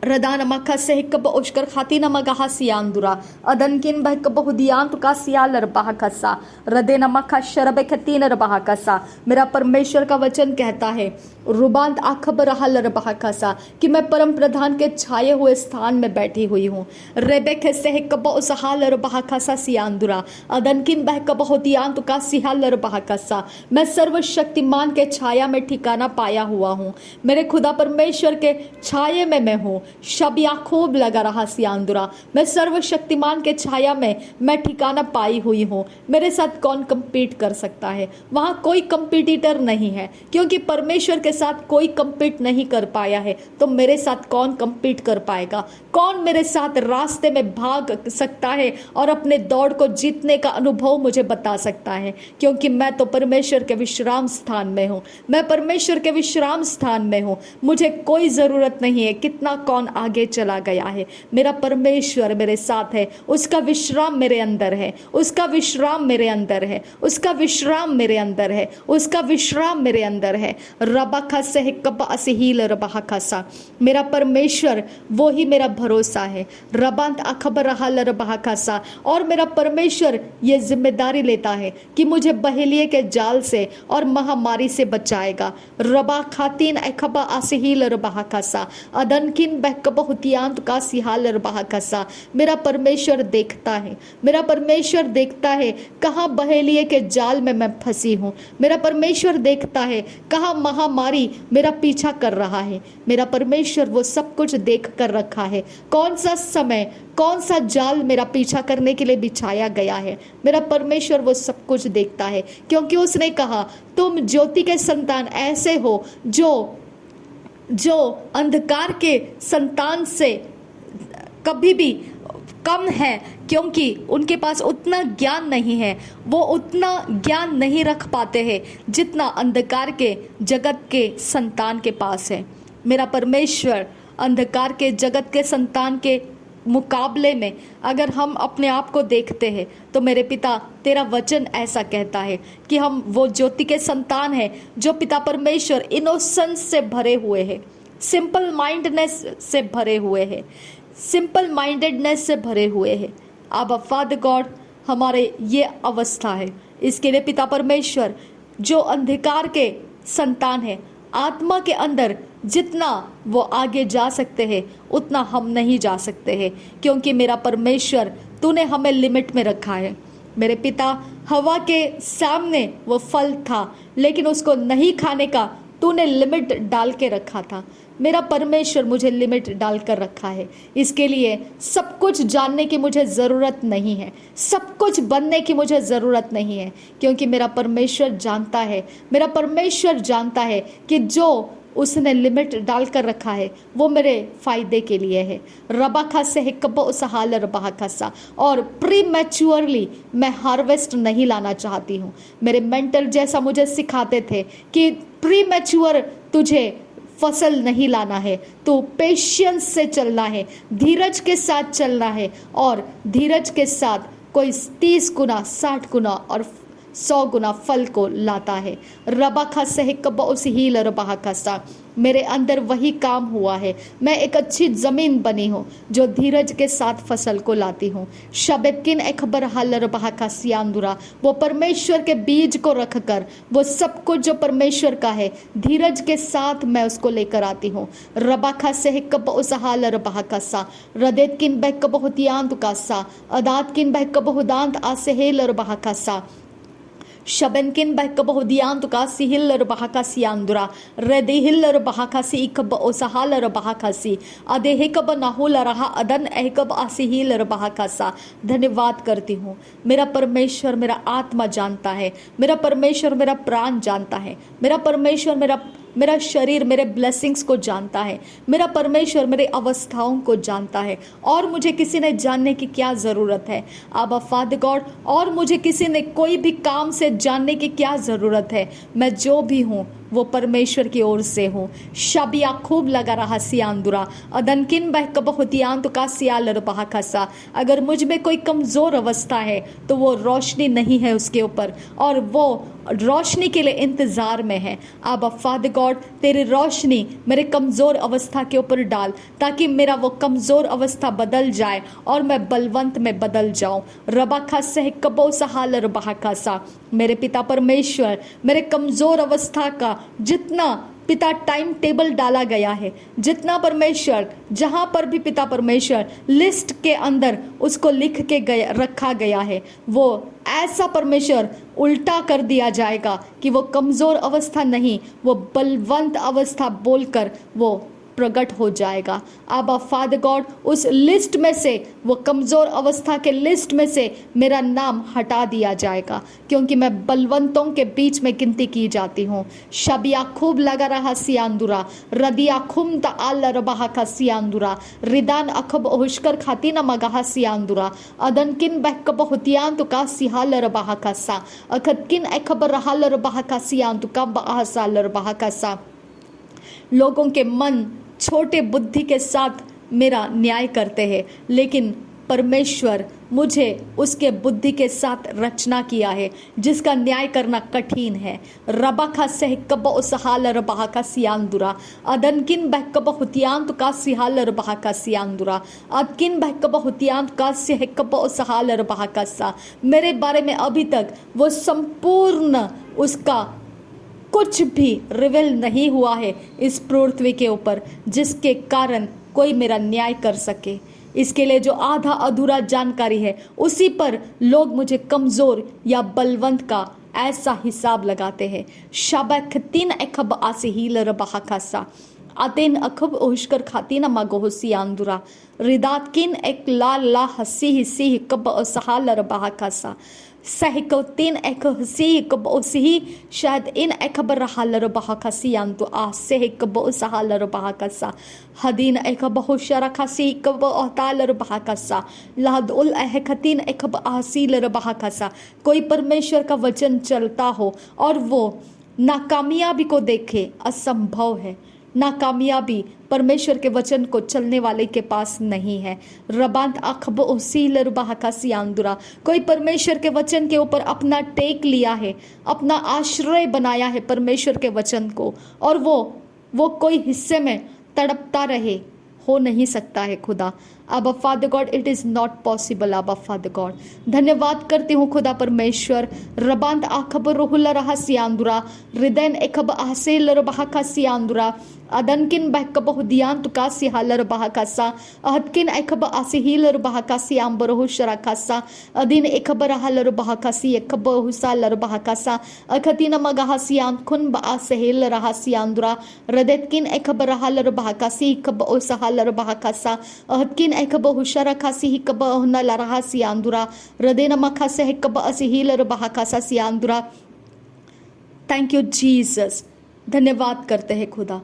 रदानमखा सेहकब उश्कर खातिनमगहा सियांदुरा अदनकिन बहकबहुदियांत का सियाल रबाहकसा रदेनमखा शरब खतीन रबाहकसा। मेरा परमेश्वर का वचन कहता है रुबांत आखबरहल रबाहकसा कि मैं परम प्रधान के छाए हुए स्थान में बैठी हुई हूँ। रेबेक सेहकब उसहाल रबाहकसा सियांदुरा अदनकिन बहकबहुदियांत का सियाल रबाहकसा। मैं सर्वशक्तिमान के छाया में ठिकाना पाया हुआ हूँ। मेरे खुदा परमेश्वर के छाये में मैं हूँ। शबिया खूब लगा रहा सियांदुरा, मैं सर्वशक्तिमान के छाया में मैं ठिकाना पाई हुई हूँ। मेरे साथ कौन कंपीट कर सकता है? वहाँ कोई कंपटीटर नहीं है, क्योंकि परमेश्वर के साथ कोई कंपीट नहीं कर पाया है, तो मेरे साथ कौन कंपीट कर पाएगा? कौन मेरे साथ रास्ते में भाग सकता है और अपने दौड़ को जीतने का अनुभव मुझे बता सकता है? क्योंकि मैं तो परमेश्वर के विश्राम स्थान में हूँ। मैं परमेश्वर के विश्राम स्थान में हूँ। मुझे कोई ज़रूरत नहीं है कितना कौन आगे चला गया है। मेरा परमेश्वर मेरे साथ है। उसका विश्राम मेरे अंदर है। उसका विश्राम मेरे अंदर है। उसका विश्राम मेरे अंदर है। उसका विश्राम मेरे अंदर है। रबा से कब असहील रबा खसा, मेरा परमेश्वर वो ही मेरा भरोसा है। रबंत अखबरहल रबा खसा, और मेरा परमेश्वर ये जिम्मेदारी लेता है कि मुझे बहेलिए के जाल से और महामारी से बचाएगा। रबा खातिन अखबा असहील रबा खसा अदनकिन बहकब हुतियांत का सिहाल रबा कसा। मेरा परमेश्वर देखता है, मेरा परमेश्वर देखता है कहाँ बहेलिए के जाल में मैं फंसी हूँ। मेरा परमेश्वर देखता है कहाँ महामारी मेरा पीछा कर रहा है। मेरा परमेश्वर वो सब कुछ देख कर रखा है, कौन सा समय, कौन सा जाल मेरा पीछा करने के लिए बिछाया गया है। मेरा परमेश्वर वो सब कुछ देखता है, क्योंकि उसने कहा तुम ज्योति के संतान ऐसे हो जो अंधकार के संतान से कभी भी कम है, क्योंकि उनके पास उतना ज्ञान नहीं है, वो उतना ज्ञान नहीं रख पाते हैं जितना अंधकार के जगत के संतान के पास है। मेरा परमेश्वर अंधकार के जगत के संतान के मुकाबले में अगर हम अपने आप को देखते हैं तो मेरे पिता तेरा वचन ऐसा कहता है कि हम वो ज्योति के संतान हैं जो पिता परमेश्वर इनोसेंस से भरे हुए हैं, सिंपल माइंडनेस से भरे हुए हैं, सिंपल माइंडेडनेस से भरे हुए हैं। अब फादर गॉड हमारे ये अवस्था है, इसके लिए पिता परमेश्वर जो अंधकार के संतान है, आत्मा के अंदर जितना वो आगे जा सकते हैं उतना हम नहीं जा सकते हैं, क्योंकि मेरा परमेश्वर तूने हमें लिमिट में रखा है। मेरे पिता हवा के सामने वो फल था, लेकिन उसको नहीं खाने का तूने लिमिट डाल के रखा था। मेरा परमेश्वर मुझे लिमिट डाल कर रखा है, इसके लिए सब कुछ जानने की मुझे ज़रूरत नहीं है, सब कुछ बनने की मुझे ज़रूरत नहीं है, क्योंकि मेरा परमेश्वर जानता है, मेरा परमेश्वर जानता है कि जो उसने लिमिट डाल कर रखा है वो मेरे फायदे के लिए है। रबा खासे हिकब उस हाल रबा खासा, और प्री मैच्योरली मैं हार्वेस्ट नहीं लाना चाहती हूँ। मेरे मेंटर जैसा मुझे सिखाते थे कि प्री मैच्योर तुझे फसल नहीं लाना है, तो पेशेंस से चलना है, धीरज के साथ चलना है, और धीरज के साथ कोई 30 गुना 60 गुना और 100 गुना फल को लाता है। रबा खासे हिकब उस हील रबा खासा, मेरे अंदर वही काम हुआ है। मैं एक अच्छी ज़मीन बनी हूँ जो धीरज के साथ फसल को लाती हूँ। शबेकिन अखबर हल रबा का सियांदुरा, वो परमेश्वर के बीज को रखकर वो सब कुछ जो परमेश्वर का है धीरज के साथ मैं उसको लेकर आती हूँ। रबा खासे हिकब उस हाल रबा का सा, रदेत किन बहकब हुतियांत का सा, अदात किन बहकब हुदांत आसे हेल रबा का सा, शबनकिन बहकब हुदियांत का सिहिल रबा सियांदुरा, रदेहिल रबा सी इकब ओसहाल रबा सी, अदेहिकब नाहुल रहा अदन अहकब आसिहिल रबा सा। धन्यवाद करती हूँ। मेरा परमेश्वर मेरा आत्मा जानता है, मेरा परमेश्वर मेरा प्राण जानता है, मेरा परमेश्वर मेरा शरीर मेरे ब्लेसिंग्स को जानता है, मेरा परमेश्वर मेरे अवस्थाओं को जानता है, और मुझे किसी ने जानने की क्या ज़रूरत है। आबा फादर गॉड, और मुझे किसी ने कोई भी काम से जानने की क्या ज़रूरत है। मैं जो भी हूँ वो परमेश्वर की ओर से हूँ। शबिया खूब लगा रहा सियांदुरा, अदनकिन बहकब हुतियांत का सियाल रबा खसा। अगर मुझ में कोई कमज़ोर अवस्था है तो वो रोशनी नहीं है उसके ऊपर, और वो रोशनी के लिए इंतज़ार में है। अब फादर गॉड तेरी रोशनी मेरे कमज़ोर अवस्था के ऊपर डाल, ताकि मेरा वो कमज़ोर अवस्था बदल जाए और मैं बलवंत में बदल जाऊँ। रबा खासे कबो सहाल रबा खासा, मेरे पिता परमेश्वर मेरे कमज़ोर अवस्था का जितना पिता टाइम टेबल डाला गया है, जितना परमेश्वर जहाँ पर भी पिता परमेश्वर लिस्ट के अंदर उसको लिख के रखा गया है, वो ऐसा परमेश्वर उल्टा कर दिया जाएगा कि वो कमज़ोर अवस्था नहीं, वो बलवंत अवस्था बोलकर वो प्रकट हो जाएगा। अब फादर गॉड उस लिस्ट में से, वो कमज़ोर अवस्था के लिस्ट में से मेरा नाम हटा दिया जाएगा, क्योंकि मैं बलवंतों के बीच में गिनती की जाती हूँ। शबिया खूब लगा रहा सियांदुरा, रदिया खुम ताल रबा का सियांदुरा, रिदान अखब ओहशकर खाती न मगाहा सियांदुरा, अदनकिन बहकब हुतियांत का सिहाल रबा का सा, अखदकिन अखबर रहाल रबा का सियांत का बहासाल रबा का सा। लोगों के मन छोटे बुद्धि के साथ मेरा न्याय करते हैं, लेकिन परमेश्वर मुझे उसके बुद्धि के साथ रचना किया है जिसका न्याय करना कठिन है। रबा खा सहकब उसहाल रबा का सियांदुरा, अदनकिन बहकब हुतियांत का सिहाल रबा का सियांदुरा, अदकिन बहकब हुतियांत का सहकब उसहाल रबा का सा। मेरे बारे में अभी तक वो संपूर्ण उसका कुछ भी रिवील नहीं हुआ है इस पृथ्वी के ऊपर, जिसके कारण कोई मेरा न्याय कर सके। इसके लिए जो आधा अधूरा जानकारी है उसी पर लोग मुझे कमजोर या बलवंत का ऐसा हिसाब लगाते हैं। शबक तीन अखब आसे हीलर बहाकासा आतेन अखब ओहशकर खाती ना मागोहसी आंदुरा रिदात किन एक ला हसी हिस्सी कब असहालर बहाकासा सहिको तीन एक हसी कब ओसी शायद इन एकबर हालर बहाकासी आंतु आ से कब असहालर बहाकासा हदीन एक बहुशरा खासी कब अतालर बहाकासा लहद उल अहखतीन एकब आसीलर बहाकासा। कोई परमेश्वर का वचन चलता हो और वो नाकामयाबी को देखे, असंभव है। नाकामयाबी परमेश्वर के वचन को चलने वाले के पास नहीं है। रबांत अखब ओसीलर बहाकासी आंदुरा। कोई परमेश्वर के वचन के ऊपर अपना टेक लिया है, अपना आश्रय बनाया है परमेश्वर के वचन को, और वो कोई हिस्से में तड़पता रहे, हो नहीं सकता है खुदा। अब father God, it is not possible. अब फादर गॉड, धन्यवाद करती हूँ खुदा परमेश्वर। रबांत आखब रोहुल रहा सियांदुरा हृदय एकब आसेलर बहाका सियांदुरा अदनकिन बहकब हुदियान तुका सिहालर बहाकासा अहदकिन एकब आसिहीलर बहाकासी आंबरहु शराकासा अदिन एकब रहलर बहाकासी एकब हुसालर बहाकासा अखतिन मगाहसियान खुन बासेहेल रहसियांदुरा रदतकिन एकब रहलर बहाकासी एकब ओसहालर बहाकासा अहदकिन एकब हुशराकासी एकब ओहनल रहसियांदुरा रदेन मखासे एकब आसिहीलर बहाकासा सियांदुरा। Thank you Jesus. धन्यवाद करते हैं खुदा,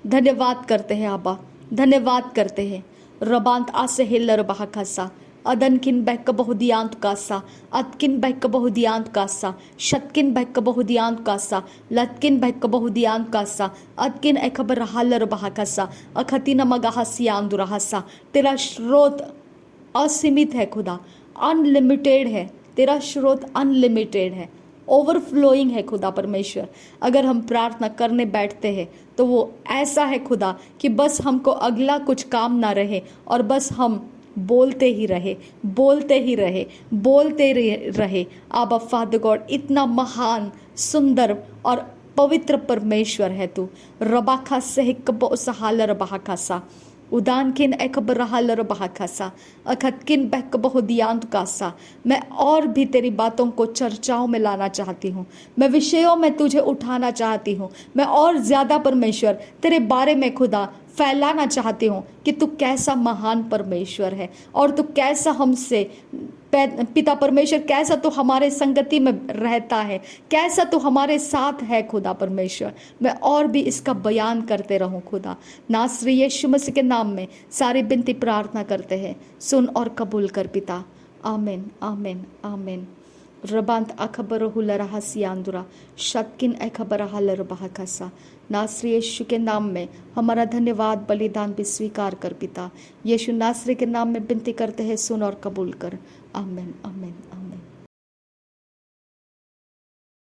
धन्यवाद करते हैं आबा, धन्यवाद करते हैं। रबांत आसे हिलर बहाकासा अदनकिन बहक बहुदियांत कासा अतकिन बहक बहुदियांत कासा शतकिन बहक बहुदियांत कासा लतकिन बहक बहुदियांत कासा अतकिन एकब रहलर बहाकासा अखतिन मगाहसियान दुराहसा। तेरा स्रोत असीमित है खुदा, अनलिमिटेड है। तेरा स्रोत अनलिमिटेड है, ओवरफ्लोइंग है खुदा परमेश्वर। अगर हम प्रार्थना करने बैठते हैं तो वो ऐसा है खुदा कि बस हमको अगला कुछ काम ना रहे और बस हम बोलते ही रहे, बोलते ही रहे, बोलते रहे। आबा फादर गॉड, इतना महान, सुंदर और पवित्र परमेश्वर है तू। रबाखा से कब सहालर बहाकासा उदानकिन एकब रहलर बहाकासा अखतकिन बहक बहुदियांत कासा। मैं और भी तेरी बातों को चर्चाओं में लाना चाहती हूँ, मैं विषयों में तुझे उठाना चाहती हूँ, मैं और ज़्यादा परमेश्वर तेरे बारे में खुदा फैलाना चाहती हूँ कि तू कैसा महान परमेश्वर है और तू कैसा हमसे पिता परमेश्वर, कैसा तू हमारे संगति में रहता है, कैसा तू हमारे साथ है खुदा परमेश्वर। मैं और भी इसका बयान करते रहूं खुदा। नासरी यीशु मसीह के नाम में सारी बिनती प्रार्थना करते हैं, सुन और कबूल कर पिता। आमीन, आमीन, आमीन। रबांत अखबर हुलरहा सियांदुरा शतकिन अखबर हलर बहाकासा। नासरी यीशु के नाम में हमारा धन्यवाद बलिदान भी स्वीकार कर पिता। यीशु नासरी के नाम में विनती करते हैं, सुन और कबूल कर। आमीन, आमीन।